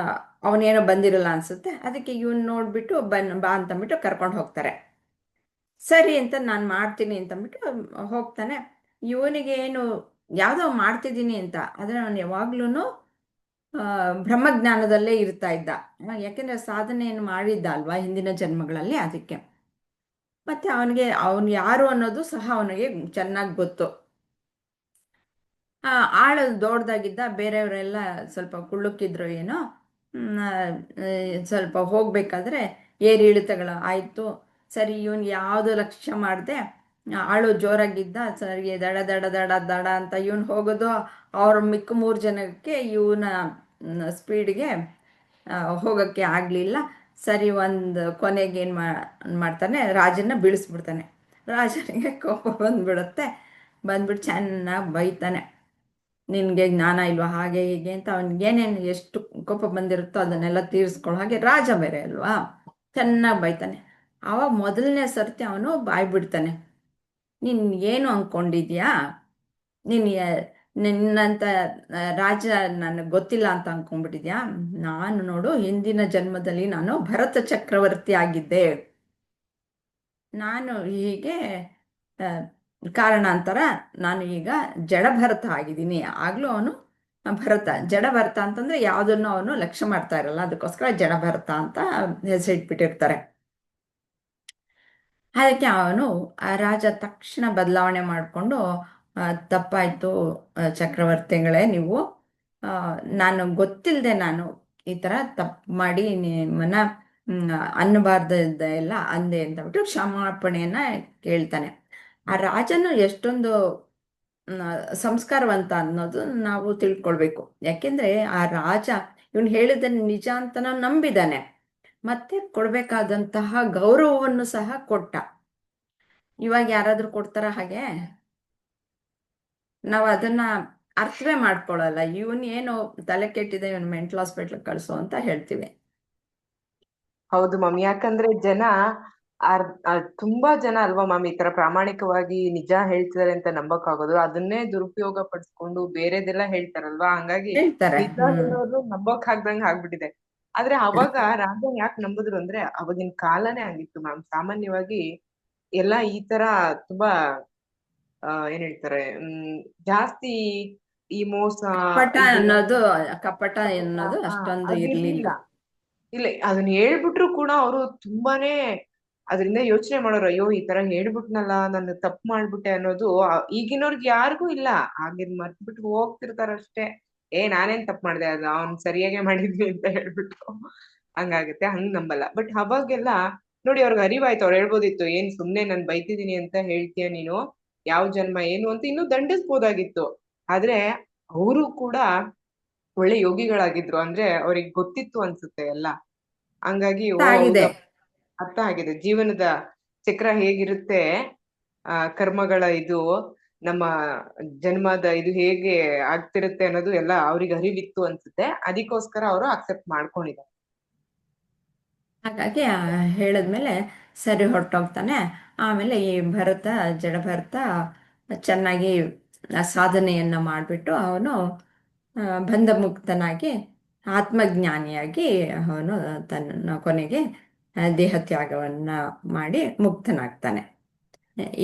ಅವನೇನೋ ಬಂದಿರಲ್ಲ ಅನ್ಸುತ್ತೆ. ಅದಕ್ಕೆ ಇವನ್ ನೋಡ್ಬಿಟ್ಟು ಬಾ ಅಂತಂದ್ಬಿಟ್ಟು ಕರ್ಕೊಂಡು ಹೋಗ್ತಾರೆ. ಸರಿ ಅಂತ ನಾನು ಮಾಡ್ತೀನಿ ಅಂತಂದ್ಬಿಟ್ಟು ಹೋಗ್ತಾನೆ. ಇವನಿಗೆ ಏನು ಯಾವುದೋ ಮಾಡ್ತಿದ್ದೀನಿ ಅಂತ, ಆದರೆ ಅವನು ಯಾವಾಗ್ಲೂ ಬ್ರಹ್ಮಜ್ಞಾನದಲ್ಲೇ ಇರ್ತಾ ಇದ್ದ. ಯಾಕೆಂದ್ರೆ ಸಾಧನೆಯನ್ನು ಮಾಡಿದ್ದ ಅಲ್ವಾ ಹಿಂದಿನ ಜನ್ಮಗಳಲ್ಲಿ, ಅದಕ್ಕೆ. ಮತ್ತೆ ಅವನು ಯಾರು ಅನ್ನೋದು ಸಹ ಅವನಿಗೆ ಚೆನ್ನಾಗಿ ಗೊತ್ತು. ಆಳು ದೊಡ್ಡದಾಗಿದ್ದ, ಬೇರೆಯವರೆಲ್ಲ ಸ್ವಲ್ಪ ಕುಳ್ಳುಕ್ಕಿದ್ರು ಏನೋ. ಹ್ಮ್, ಆ, ಸ್ವಲ್ಪ ಹೋಗ್ಬೇಕಾದ್ರೆ ಏರು ಇಳಿತಗಳು ಆಯಿತು. ಸರಿ, ಇವನ್ ಯಾವುದು ಲಕ್ಷ್ಯ ಮಾಡದೆ ಆಳು ಜೋರಾಗಿದ್ದ. ಸರಿ, ದಡ ದಡ ದಡ ದಡ ಅಂತ ಇವನು ಹೋಗೋದು. ಅವ್ರ ಮಿಕ್ಕ 3 ಜನಕ್ಕೆ ಇವನ ಸ್ಪೀಡ್ಗೆ ಹೋಗೋಕ್ಕೆ ಆಗಲಿಲ್ಲ. ಸರಿ, ಒಂದು ಕೊನೆಗೆ ಏನು ಮಾಡ್ತಾನೆ, ರಾಜನ್ನ ಬೀಳಿಸ್ಬಿಡ್ತಾನೆ. ರಾಜನಿಗೆ ಕೋಪ ಬಂದ್ಬಿಡುತ್ತೆ. ಬಂದ್ಬಿಟ್ಟು ಚೆನ್ನಾಗಿ ಬೈತಾನೆ, ನಿನಗೆ ಜ್ಞಾನ ಇಲ್ವಾ ಹಾಗೆ ಹೀಗೆ ಅಂತ. ಅವ್ನಿಗೆ ಏನೇನು ಎಷ್ಟು ಕೋಪ ಬಂದಿರುತ್ತೋ ಅದನ್ನೆಲ್ಲ ತೀರಿಸ್ಕೊಳ್ಳೋ ಹಾಗೆ, ರಾಜ ಬೇರೆ ಅಲ್ವಾ, ಚೆನ್ನಾಗಿ ಬೈತಾನೆ. ಆವಾಗ ಮೊದಲನೇ ಸರ್ತಿ ಅವನು ಬಾಯ್ ಬಿಡ್ತಾನೆ. ನೀನು ಏನು ಅಂದ್ಕೊಂಡಿದ್ಯಾ? ನೀನು ನಿನ್ನಂಥ ರಾಜ ನನಗೆ ಗೊತ್ತಿಲ್ಲ ಅಂತ ಅಂದ್ಕೊಂಡ್ಬಿಟ್ಟಿದ್ಯಾ? ನಾನು ನೋಡು, ಹಿಂದಿನ ಜನ್ಮದಲ್ಲಿ ನಾನು ಭರತ ಚಕ್ರವರ್ತಿ ಆಗಿದ್ದೆ. ನಾನು ಹೀಗೆ ಆ, ಕಾರಣಾಂತರ ನಾನು ಈಗ ಜಡಭರತ ಆಗಿದ್ದೀನಿ. ಆಗ್ಲೂ ಅವನು ಭರತ, ಜಡಭರತ ಅಂತಂದ್ರೆ ಯಾವುದನ್ನು ಅವನು ಲಕ್ಷ್ಯ ಮಾಡ್ತಾ ಇರಲ್ಲ, ಅದಕ್ಕೋಸ್ಕರ ಜಡಭರತ ಅಂತ ಹೆಸರಿಟ್ಬಿಟ್ಟಿರ್ತಾರೆ. ಅದಕ್ಕೆ ಅವನು ಆ ರಾಜ ತಕ್ಷಣ ಬದಲಾವಣೆ ಮಾಡಿಕೊಂಡು, ತಪ್ಪಾಯ್ತು ಚಕ್ರವರ್ತಿಗಳೇ, ನೀವು ಆ, ನಾನು ಗೊತ್ತಿಲ್ಲದೆ ನಾನು ಈ ಥರ ತಪ್ಪು ಮಾಡಿ ನಿಮ್ಮನ್ನ ಅನ್ನಬಾರ್ದ ಎಲ್ಲ ಅಂದೆ ಅಂತಬಿಟ್ಟು ಕ್ಷಮಾಪಣೆಯನ್ನ ಕೇಳ್ತಾನೆ. ಆ ರಾಜನು ಎಷ್ಟೊಂದು ಸಂಸ್ಕಾರವಂತ ಅನ್ನೋದು ನಾವು ತಿಳ್ಕೊಳ್ಬೇಕು. ಯಾಕೆಂದ್ರೆ ಆ ರಾಜ ಇವನು ಹೇಳಿದ್ದನ್ನು ನಿಜ ಅಂತ ನಂಬಿದಾನೆ, ಮತ್ತೆ ಕೊಡ್ಬೇಕಾದಂತಹ ಗೌರವವನ್ನು ಸಹ ಕೊಟ್ಟ. ಇವಾಗ ಯಾರಾದ್ರೂ ಕೊಡ್ತಾರ ಹಾಗೆ? ನಾವು ಅದನ್ನ ಅರ್ಥವೇ ಮಾಡ್ಕೊಳಲ್ಲ. ಇವನ್ ಏನು ತಲೆ ಕೆಟ್ಟಿದೆ, ಇವನ್ ಮೆಂಟಲ್ ಹಾಸ್ಪಿಟ್ಲ್ ಕಳ್ಸೋ ಅಂತ ಹೇಳ್ತೀವಿ. ಹೌದು ಮ್ಯಾಮ್, ಯಾಕಂದ್ರೆ ಜನ ತುಂಬಾ ಜನ ಅಲ್ವಾ ಮ್ಯಾಮ್ ಈ ತರ ಪ್ರಾಮಾಣಿಕವಾಗಿ ನಿಜ ಹೇಳ್ತಿದಾರೆ ಅಂತ ನಂಬಕ್ಕಾಗೋದು. ಅದನ್ನೇ ದುರುಪಯೋಗ ಪಡಿಸ್ಕೊಂಡು ಬೇರೆದೆಲ್ಲ ಹೇಳ್ತಾರಲ್ವಾ, ಹಂಗಾಗಿ ಹೇಳ್ತಾರೆ. ನಿಜ ಹೇಳೋದು ನಂಬಕ್ ಆಗ್ದಂಗ ಆಗ್ಬಿಟ್ಟಿದೆ. ಆದ್ರೆ ಅವಾಗ ರಾಜ ಯಾಕೆ ನಂಬುದ್ರು ಅಂದ್ರೆ ಅವಾಗಿನ ಕಾಲನೇ ಆಗಿತ್ತು ಮ್ಯಾಮ್. ಸಾಮಾನ್ಯವಾಗಿ ಎಲ್ಲಾ ಈ ತರ ತುಂಬಾ ಏನ್ ಹೇಳ್ತಾರೆ, ಜಾಸ್ತಿ ಈ ಮೋಸ ಕಪಟ ಇದೆಲ್ಲ ಅನ್ನೋದು ಕಪಟ ಅನ್ನೋದು ಅಷ್ಟೊಂದು ಇರ್ಲಿಲ್ಲ. ಅದಿರ್ಲಿಲ್ಲ. ಇಲ್ಲ, ಅದನ್ನ ಹೇಳ್ಬಿಟ್ರು ಕೂಡ ಅವರು ತುಂಬಾನೇ ಅದರಿಂದ ಯೋಚನೆ ಮಾಡೋರು. ಅಯ್ಯೋ ಈ ತರ ಹೇಳ್ಬಿಟ್ನಲ್ಲ, ನಾನು ತಪ್ಪು ಮಾಡ್ಬಿಟ್ಟೆ ಅನ್ನೋದು ಈಗಿನವ್ರಿಗೆ ಯಾರಿಗೂ ಇಲ್ಲ. ಆಗಿನ್ ಮರ್ತ್ಬಿಟ್ಟು ಹೋಗ್ತಿರ್ತಾರಷ್ಟೇ. ನಾನೇನ್ ತಪ್ಪು ಮಾಡ್ದೆ, ಅದು ಅವ್ನ್ ಸರಿಯಾಗೆ ಮಾಡಿದ್ವಿ ಅಂತ ಹೇಳ್ಬಿಟ್ಟು ಹಂಗಾಗುತ್ತೆ. ಹಂಗ್ ನಂಬಲ್ಲ. ಬಟ್ ಅವಾಗೆಲ್ಲ ನೋಡಿ, ಅವ್ರಿಗೆ ಅರಿವಾಯ್ತು. ಅವ್ರು ಹೇಳ್ಬೋದಿತ್ತು, ಏನ್ ಸುಮ್ನೆ ನಾನ್ ಬೈತಿದೀನಿ ಅಂತ ಹೇಳ್ತೀಯ ನೀನು, ಯಾವ ಜನ್ಮ ಏನು ಅಂತ ಇನ್ನೂ ದಂಡಿಸ್ಬೋದಾಗಿತ್ತು. ಆದ್ರೆ ಅವರು ಕೂಡ ಒಳ್ಳೆ ಯೋಗಿಗಳಾಗಿದ್ರು. ಅಂದ್ರೆ ಅವ್ರಿಗೆ ಗೊತ್ತಿತ್ತು ಅನ್ಸುತ್ತೆ ಎಲ್ಲ. ಹಂಗಾಗಿ ಓ ಆಗಿದೆ. ಹೌದಾ, ಅರ್ಥ ಆಗಿದೆ ಜೀವನದ ಚಕ್ರ ಹೇಗಿರುತ್ತೆ, ಕರ್ಮಗಳ ಇದು, ನಮ್ಮ ಜನ್ಮದ ಇದು ಹೇಗೆ ಆಗ್ತಿರುತ್ತೆ ಅನ್ನೋದು ಎಲ್ಲ ಅವ್ರಿಗೆ ಅರಿವಿತ್ತು ಅನ್ಸುತ್ತೆ. ಅದಕ್ಕೋಸ್ಕರ ಅವರು ಅಕ್ಸೆಪ್ಟ್ ಮಾಡ್ಕೊಂಡಿದ್ದಾರೆ. ಹಾಗಾಗಿ ಹೇಳಿದ್ಮೇಲೆ ಸರಿ ಹೊರಟೋಗ್ತಾನೆ. ಆಮೇಲೆ ಈ ಜಡಭರತ ಚೆನ್ನಾಗಿ ಸಾಧನೆಯನ್ನ ಮಾಡಿಬಿಟ್ಟು ಅವನು ಬಂಧಮುಕ್ತನಾಗಿ ಆತ್ಮಜ್ಞಾನಿಯಾಗಿ ಅವನು ತನ್ನ ಕೊನೆಗೆ ದೇಹತ್ಯಾಗವನ್ನ ಮಾಡಿ ಮುಕ್ತನಾಗ್ತಾನೆ.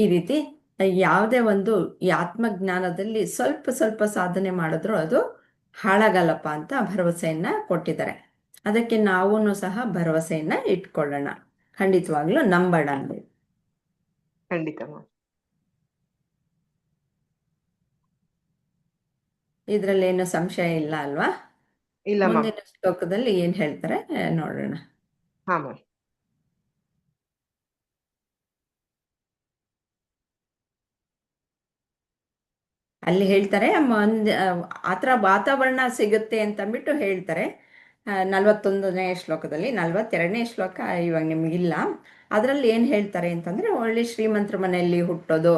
ಈ ರೀತಿ ಯಾವುದೇ ಒಂದು ಈ ಆತ್ಮಜ್ಞಾನದಲ್ಲಿ ಸ್ವಲ್ಪ ಸ್ವಲ್ಪ ಸಾಧನೆ ಮಾಡಿದ್ರು ಅದು ಹಾಳಾಗಲ್ಲಪ್ಪ ಅಂತ ಭರವಸೆಯನ್ನ ಕೊಟ್ಟಿದ್ದಾರೆ. ಅದಕ್ಕೆ ನಾವೂ ಸಹ ಭರವಸೆಯನ್ನ ಇಟ್ಕೊಳ್ಳೋಣ, ಖಂಡಿತವಾಗ್ಲೂ ನಂಬೋಣ. ಖಂಡಿತ ಮ್ಯಾಮ್. ಇದರಲ್ಲಿ ಏನು ಸಂಶಯ ಇಲ್ಲ ಅಲ್ವಾ? ಇಲ್ಲ ಮ್ಯಾಮ್. ಮುಂದಿನ ಶ್ಲೋಕದಲ್ಲಿ ಏನು ಹೇಳ್ತಾರೆ ನೋಡೋಣ. ಹಾ ಮ್ಯಾಮ್. ಅಲ್ಲಿ ಹೇಳ್ತಾರೆ ಆ ಥರ ವಾತಾವರಣ ಸಿಗುತ್ತೆ ಅಂತಂದ್ಬಿಟ್ಟು ಹೇಳ್ತಾರೆ. 41ನೇ ಶ್ಲೋಕದಲ್ಲಿ. 42ನೇ ಶ್ಲೋಕ ಇವಾಗ ನಿಮಗಿಲ್ಲ. ಅದರಲ್ಲಿ ಏನು ಹೇಳ್ತಾರೆ ಅಂತಂದರೆ, ಒಳ್ಳೆ ಶ್ರೀಮಂತರ ಮನೆಯಲ್ಲಿ ಹುಟ್ಟೋದು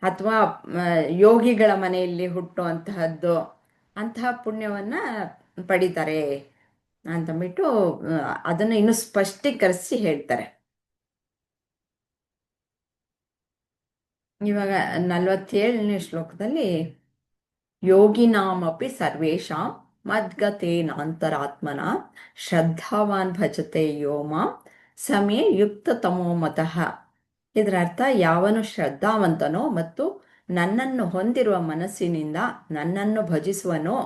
ಅಥವಾ ಯೋಗಿಗಳ ಮನೆಯಲ್ಲಿ ಹುಟ್ಟುವಂತಹದ್ದು, ಅಂತಹ ಪುಣ್ಯವನ್ನು ಪಡಿತಾರೆ ಅಂತಂದ್ಬಿಟ್ಟು ಅದನ್ನು ಇನ್ನೂ ಸ್ಪಷ್ಟೀಕರಿಸಿ ಹೇಳ್ತಾರೆ. ಇವಾಗ 47ನೇ ಶ್ಲೋಕದಲ್ಲಿ ಯೋಗಿನಾಮಪಿ ಸರ್ವೇಷಾಂ ಮದ್ಗತೇನಾಂತರಾತ್ಮನ ಶ್ರದ್ಧಾವಾನ್ ಭಜತೆ ಯೋ ಮಾಂ ಸಮೇ ಯುಕ್ತತಮೋ ಮತಃ. ಇದರ ಅರ್ಥ, ಯಾವನು ಶ್ರದ್ಧಾವಂತನೋ ಮತ್ತು ನನ್ನನ್ನು ಹೊಂದಿರುವ ಮನಸ್ಸಿನಿಂದ ನನ್ನನ್ನು ಭಜಿಸುವನೋ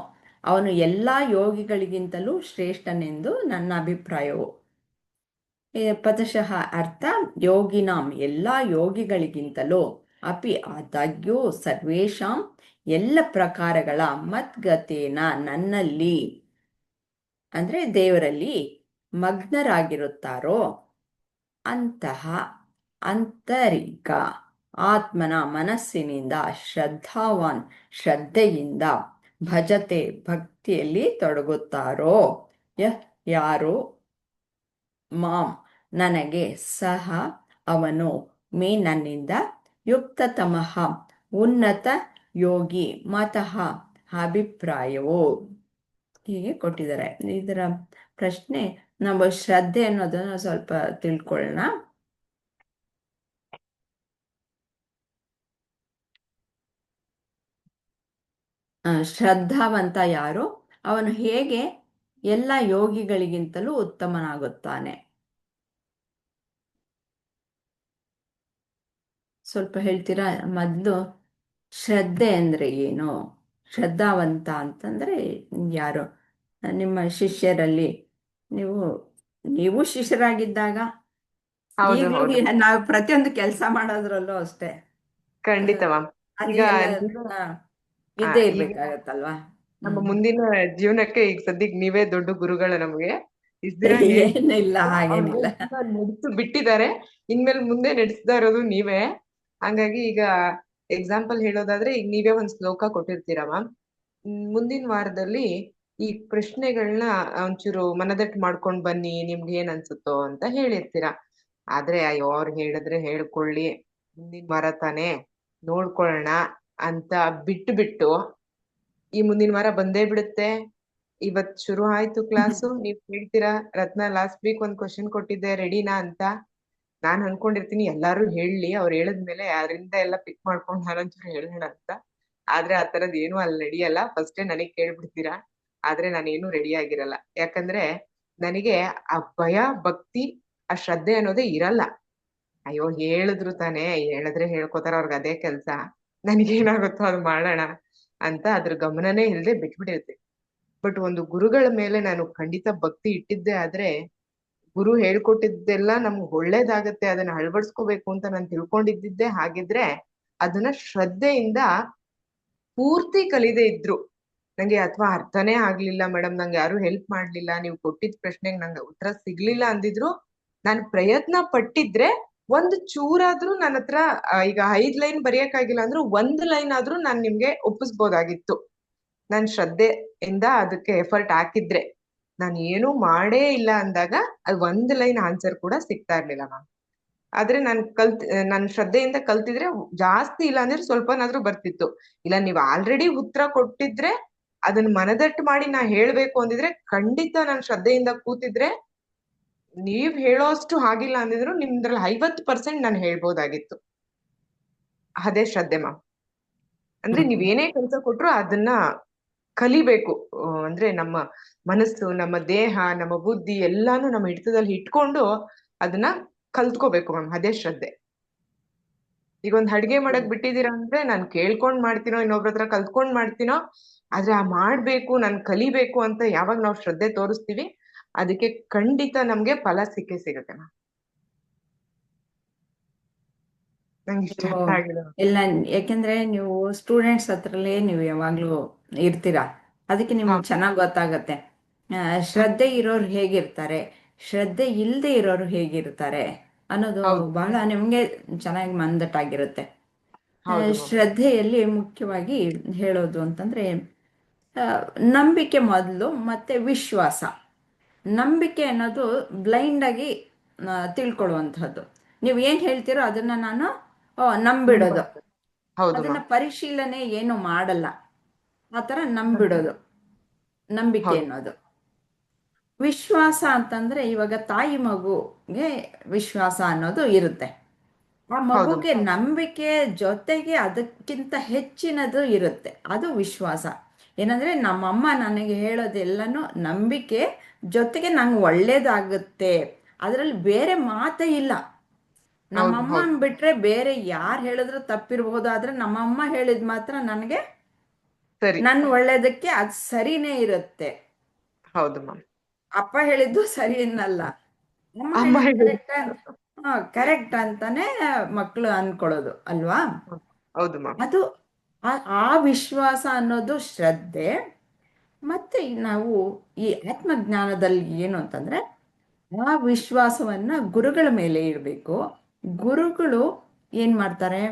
ಅವನು ಎಲ್ಲ ಯೋಗಿಗಳಿಗಿಂತಲೂ ಶ್ರೇಷ್ಠನೆಂದು ನನ್ನ ಅಭಿಪ್ರಾಯವು. ಪದಶಃ ಅರ್ಥ, ಯೋಗಿನಾಂ ಎಲ್ಲ ಯೋಗಿಗಳಿಗಿಂತಲೂ, ಅಪಿ ಆದಾಗ್ಯೂ, ಸರ್ವೇಷಾಂ ಎಲ್ಲ ಪ್ರಕಾರಗಳ, ಮದ್ಗತೇನ ನನ್ನಲ್ಲಿ ಅಂದರೆ ದೇವರಲ್ಲಿ ಮಗ್ನರಾಗಿರುತ್ತಾರೋ ಅಂತಹ ಆಂತರಿಕ ಆತ್ಮನ ಮನಸ್ಸಿನಿಂದ ಶ್ರದ್ಧಾವಾನ್ ಶ್ರದ್ಧೆಯಿಂದ ಭಜತೆ ಭಕ್ತಿಯಲ್ಲಿ ತೊಡಗುತ್ತಾರೋ ಯಾರು ಮಾಂ ನನಗೆ ಸಹ ಅವನು ಮೇ ನನ್ನಿಂದ ಯುಕ್ತತಮಃ ಉನ್ನತ ಯೋಗಿ ಮತಃ ಅಭಿಪ್ರಾಯವು. ಹೀಗೆ ಕೊಟ್ಟಿದ್ದಾರೆ. ಇದರ ಪ್ರಶ್ನೆ, ನಮ್ಮ ಶ್ರದ್ಧೆ ಅನ್ನೋದನ್ನು ಸ್ವಲ್ಪ ತಿಳ್ಕೊಳ್ಳೋಣ. ಶ್ರದ್ಧಾವಂತ ಯಾರು, ಅವನು ಹೇಗೆ ಎಲ್ಲ ಯೋಗಿಗಳಿಗಿಂತಲೂ ಉತ್ತಮನಾಗುತ್ತಾನೆ? ಸ್ವಲ್ಪ ಹೇಳ್ತೀರಾ? ಮೊದಲು ಶ್ರದ್ಧೆ ಅಂದರೆ ಏನು? ಶ್ರದ್ಧಾವಂತ ಅಂತಂದರೆ ಯಾರು? ನಿಮ್ಮ ಶಿಷ್ಯರಲ್ಲಿ ನೀವು ಶಿಷ್ಯರಾಗಿದ್ದಾಗ, ಹೌದು ಈಗಲೂ ಹೌದು, ನಾವು ಪ್ರತಿಯೊಂದು ಕೆಲಸ ಮಾಡೋದ್ರಲ್ಲೂ ಅಷ್ಟೇ ಖಂಡಿತ ಮ್ಯಾಮ್. ಅದು ಈಗ ಎಲ್ಲ ನೀವು ಆ, ಇದ್ದೇ ಈಗ ಇರ್ಬೇಕಾಗತ್ತಲ್ವಾ? ನಮ್ಮ ಹ್ಮ್. ಮುಂದಿನ ಜೀವನಕ್ಕೆ ಈಗ ಸದ್ಯಕ್ಕೆ ನೀವೇ ದೊಡ್ಡ ಗುರುಗಳು ನಮ್ಗೆ. ಇಷ್ಟ ದಿನ ಏನಿಲ್ಲ, ಅವ್ರಿಗೆ ಹಾಗೇನಿಲ್ಲ. ನಡೆಸು ಬಿಟ್ಟಿದ್ದಾರೆ, ಇನ್ಮೇಲೆ ಮುಂದೆ ನಡೆಸ್ತಾ ಇರೋದು ನೀವೇ. ಹಂಗಾಗಿ ಈಗ ಎಕ್ಸಾಂಪಲ್ ಹೇಳೋದಾದ್ರೆ, ಈಗ ನೀವೇ ಒಂದ್ ಶ್ಲೋಕ ಕೊಟ್ಟಿರ್ತೀರ ಮ್ಯಾಮ್. ಮುಂದಿನ ವಾರದಲ್ಲಿ ಈ ಪ್ರಶ್ನೆಗಳನ್ನ ಒಂಚೂರು ಮನದಟ್ಟು ಮಾಡ್ಕೊಂಡ್ ಬನ್ನಿ, ನಿಮ್ಗೆ ಏನ್ ಅನ್ಸುತ್ತೋ ಅಂತ ಹೇಳಿರ್ತೀರ. ಆದ್ರೆ ಅಯ್ಯೋ ಅವ್ರು ಹೇಳಿದ್ರೆ ಹೇಳ್ಕೊಳ್ಳಿ, ಮುಂದಿನ ವಾರ ತಾನೇ ನೋಡ್ಕೊಳ್ಳೋಣ ಅಂತ ಬಿಟ್ಟು ಬಿಟ್ಟು, ಈ ಮುಂದಿನ ವಾರ ಬಂದೇ ಬಿಡುತ್ತೆ, ಇವತ್ ಶುರು ಆಯ್ತು ಕ್ಲಾಸು, ನೀವ್ ಹೇಳ್ತೀರಾ ರತ್ನ ಲಾಸ್ಟ್ ವೀಕ್ ಒಂದ್ ಕ್ವಶನ್ ಕೊಟ್ಟಿದ್ದೆ ರೆಡಿನಾ ಅಂತ. ನಾನ್ ಅನ್ಕೊಂಡಿರ್ತೀನಿ ಎಲ್ಲಾರು ಹೇಳಿ, ಅವ್ರು ಹೇಳಿದ್ಮೇಲೆ ಯಾರಿಂದ ಎಲ್ಲ ಪಿಕ್ ಮಾಡ್ಕೊಂಡು ನಾನೊಂಚೂರು ಹೇಳೋಣ ಅಂತ. ಆದ್ರೆ ಆ ತರದ್ ಏನು ಅಲ್ಲಿ ನಡೆಯಲ್ಲ. ಫಸ್ಟೇ ನನಗ್ ಕೇಳ್ಬಿಡ್ತೀರಾ, ಆದ್ರೆ ನಾನೇನು ರೆಡಿ ಆಗಿರಲ್ಲ. ಯಾಕಂದ್ರೆ ನನಗೆ ಆ ಭಯ, ಭಕ್ತಿ, ಆ ಶ್ರದ್ಧೆ ಅನ್ನೋದೇ ಇರಲ್ಲ. ಅಯ್ಯೋ ಹೇಳಿದ್ರು ತಾನೇ, ಹೇಳಿದ್ರೆ ಹೇಳ್ಕೊತಾರ, ಅವ್ರಿಗೆ ಅದೇ ಕೆಲ್ಸ, ನನಗೇನಾಗುತ್ತೋ ಅದು ಮಾಡೋಣ ಅಂತ ಅದ್ರ ಗಮನನೇ ಇಲ್ಲದೆ ಬಿಟ್ಬಿಟ್ಟಿರ್ತೀನಿ. ಬಟ್ ಒಂದು ಗುರುಗಳ ಮೇಲೆ ನಾನು ಖಂಡಿತ ಭಕ್ತಿ ಇಟ್ಟಿದ್ದೆ ಆದ್ರೆ, ಗುರು ಹೇಳ್ಕೊಟ್ಟಿದ್ದೆಲ್ಲ ನಮ್ಗೆ ಒಳ್ಳೇದಾಗತ್ತೆ, ಅದನ್ನ ಅಳವಡಿಸ್ಕೋಬೇಕು ಅಂತ ನಾನು ತಿಳ್ಕೊಂಡಿದ್ದಿದ್ದೆ ಹಾಗಿದ್ರೆ, ಅದನ್ನ ಶ್ರದ್ಧೆಯಿಂದ ಪೂರ್ತಿ ಕಲಿದೇ ಇದ್ರು ನಂಗೆ, ಅಥವಾ ಅರ್ಥನೇ ಆಗ್ಲಿಲ್ಲ ಮೇಡಮ್, ನಂಗೆ ಯಾರು ಹೆಲ್ಪ್ ಮಾಡ್ಲಿಲ್ಲ, ನೀವು ಕೊಟ್ಟಿದ್ ಪ್ರಶ್ನೆಗೆ ನಂಗೆ ಉತ್ತರ ಸಿಗ್ಲಿಲ್ಲ ಅಂದಿದ್ರು, ನಾನು ಪ್ರಯತ್ನ ಪಟ್ಟಿದ್ರೆ ಒಂದು ಚೂರಾದ್ರೂ ನನ್ನ ಹತ್ರ ಈಗ 5 ಲೈನ್ ಬರೆಯಕ್ಕಾಗಿಲ್ಲ ಅಂದ್ರೂ 1 ಲೈನ್ ಆದ್ರೂ ನಾನ್ ನಿಮ್ಗೆ ಒಪ್ಪಿಸ್ಬೋದಾಗಿತ್ತು. ನಾನ್ ಶ್ರದ್ಧೆಯಿಂದ ಅದಕ್ಕೆ ಎಫರ್ಟ್ ಹಾಕಿದ್ರೆ. ನಾನು ಏನೂ ಮಾಡೇ ಇಲ್ಲ ಅಂದಾಗ ಅದು 1 ಲೈನ್ ಆನ್ಸರ್ ಕೂಡ ಸಿಗ್ತಾ ಇರ್ಲಿಲ್ಲ ಮ್ಯಾಮ್. ಆದ್ರೆ ನಾನ್ ಶ್ರದ್ಧೆಯಿಂದ ಕಲ್ತಿದ್ರೆ ಜಾಸ್ತಿ ಇಲ್ಲ ಅಂದ್ರೆ ಸ್ವಲ್ಪನಾದ್ರೂ ಬರ್ತಿತ್ತು. ಇಲ್ಲ ನೀವ್ ಆಲ್ರೆಡಿ ಉತ್ತರ ಕೊಟ್ಟಿದ್ರೆ ಅದನ್ನ ಮನದಟ್ಟು ಮಾಡಿ ನಾ ಹೇಳ್ಬೇಕು ಅಂದಿದ್ರೆ, ಖಂಡಿತ ನಾನ್ ಶ್ರದ್ಧೆಯಿಂದ ಕೂತಿದ್ರೆ ನೀವ್ ಹೇಳೋಷ್ಟು ಆಗಿಲ್ಲ ಅಂದಿದ್ರು ನಿಮ್ದ್ರಲ್ಲಿ 50% ನಾನು ಹೇಳ್ಬೋದಾಗಿತ್ತು. ಅದೇ ಶ್ರದ್ಧೆ ಮ್ಯಾಮ್. ಅಂದ್ರೆ ನೀವ್ ಏನೇ ಕೆಲಸ ಕೊಟ್ರು ಅದನ್ನ ಕಲಿಬೇಕು. ಅಂದ್ರೆ ನಮ್ಮ ಮನಸ್ಸು, ನಮ್ಮ ದೇಹ, ನಮ್ಮ ಬುದ್ಧಿ ಎಲ್ಲಾನು ನಮ್ಮ ಹಿಡಿತದಲ್ಲಿ ಇಟ್ಕೊಂಡು ಅದನ್ನ ಕಲ್ತ್ಕೋಬೇಕು ಮ್ಯಾಮ್. ಅದೇ ಶ್ರದ್ಧೆ. ಈಗ ಒಂದ್ ಅಡ್ಗೆ ಮಾಡಕ್ ಬಿಟ್ಟಿದೀರಾ ಅಂದ್ರೆ, ನಾನ್ ಕೇಳ್ಕೊಂಡ್ ಮಾಡ್ತೀನೋ ಇನ್ನೊಬ್ರ ಹತ್ರ ಕಲ್ತ್ಕೊಂಡ್ ಮಾಡ್ತೀನೋ, ಆದ್ರೆ ಆ ಮಾಡ್ಬೇಕು, ನಾನ್ ಕಲಿಬೇಕು ಅಂತ ಯಾವಾಗ ನಾವ್ ಶ್ರದ್ಧೆ ತೋರಿಸ್ತೀವಿ, ಅದಕ್ಕೆ ಖಂಡಿತ ನಮ್ಗೆ ಫಲ ಸಿಕ್ಕೇ ಸಿಗತ್ತೆ ಮ್ಯಾಮ್. ನಂಗೆ ಇಷ್ಟ ನೀವು ಅರ್ಥ ಆಗಿದೆ ಮ್ಯಾಮ್. ಎಲ್ಲ, ಯಾಕೆಂದ್ರೆ ನೀವು ಸ್ಟೂಡೆಂಟ್ಸ್ ಹತ್ರಲೇ ನೀವು ಯಾವಾಗ್ಲೂ ಇರ್ತೀರಾ, ಅದಕ್ಕೆ ಹಾ, ನಿಮ್ಗೆ ಚೆನ್ನಾಗಿ ಗೊತ್ತಾಗತ್ತೆ. ಶ್ರದ್ಧೆ ಇರೋರು ಹೇಗಿರ್ತಾರೆ, ಶ್ರದ್ಧೆ ಇಲ್ಲದೆ ಇರೋರು ಹೇಗಿರ್ತಾರೆ ಅನ್ನೋದು ಹೌದು ಬಹಳ ನಿಮಗೆ ಚೆನ್ನಾಗಿ ಮಂದಟ್ಟಾಗಿರುತ್ತೆ. ಹೌದು ಮ್ಯಾಮ್. ಶ್ರದ್ಧೆಯಲ್ಲಿ ಮುಖ್ಯವಾಗಿ ಹೇಳೋದು ಅಂತಂದ್ರೆ, ಆ, ನಂಬಿಕೆ ಮೊದಲು, ಮತ್ತೆ ವಿಶ್ವಾಸ. ನಂಬಿಕೆ ಅನ್ನೋದು ಬ್ಲೈಂಡಾಗಿ ತಿಳ್ಕೊಳ್ಳುವಂಥದ್ದು. ನೀವು ಏನು ಹೇಳ್ತೀರೋ ಅದನ್ನು ನಾನು ನಂಬಿಡೋದು, ಹೌದು ಅದನ್ನು ಮ್ಯಾಮ್. ಪರಿಶೀಲನೆ ಏನು ಮಾಡಲ್ಲ, ಆ ಥರ ನಂಬಿಡೋದು ನಂಬಿಕೆ ಹೌದು ಅನ್ನೋದು. ವಿಶ್ವಾಸ ಅಂತಂದರೆ, ಇವಾಗ ತಾಯಿ ಮಗುಗೆ ವಿಶ್ವಾಸ ಅನ್ನೋದು ಇರುತ್ತೆ. ಆ ಹೌದು ಮಗುಗೆ ನಂಬಿಕೆ ಜೊತೆಗೆ ಅದಕ್ಕಿಂತ ಹೆಚ್ಚಿನದು ಇರುತ್ತೆ, ಅದು ವಿಶ್ವಾಸ. ಏನಂದ್ರೆ ನಮ್ಮಮ್ಮ ನನಗೆ ಹೇಳೋದೆಲ್ಲನೂ ನಂಬಿಕೆ ಜೊತೆಗೆ ನಂಗೆ ಒಳ್ಳೇದಾಗುತ್ತೆ, ಅದರಲ್ಲಿ ಬೇರೆ ಮಾತೇ ಇಲ್ಲ. ಹೌದು ಹೌದು ನಮ್ಮಮ್ಮನ ಬಿಟ್ರೆ ಬೇರೆ ಯಾರು ಹೇಳಿದ್ರು ತಪ್ಪಿರ್ಬೋದು, ಆದ್ರೆ ನಮ್ಮಮ್ಮ ಹೇಳಿದ ಮಾತ್ರ ನನಗೆ ಸರಿ. ನನ್ನ ಒಳ್ಳೇದಕ್ಕೆ ಅದು ಸರಿನೇ ಇರುತ್ತೆ. ಹೌದು ಮ್ಯಾಮ್. ಅಪ್ಪ ಹೇಳಿದ್ದು ಸರಿ ಅನ್ನಲ್ಲ, ಅಮ್ಮ ಅಮ್ಮ ಹೇಳಿದ್ ಹೇಳಿ. ಕರೆಕ್ಟ್, ಕರೆಕ್ಟ್ ಅಂತಾನೆ ಮಕ್ಕಳು ಅನ್ಕೊಳ್ಳೋದು ಅಲ್ವಾ. ಹೌದು ಮ್ಯಾಮ್. ಅದು ಆ ಆ ವಿಶ್ವಾಸ ಅನ್ನೋದು ಶ್ರದ್ಧೆ. ಮತ್ತೆ ನಾವು ಈ ಆತ್ಮಜ್ಞಾನದಲ್ಲಿ ಏನು ಅಂತಂದ್ರೆ, ಆ ವಿಶ್ವಾಸವನ್ನ ಗುರುಗಳ ಮೇಲೆ ಇಡಬೇಕು. ಗುರುಗಳು ಏನ್ ಮಾಡ್ತಾರೆ,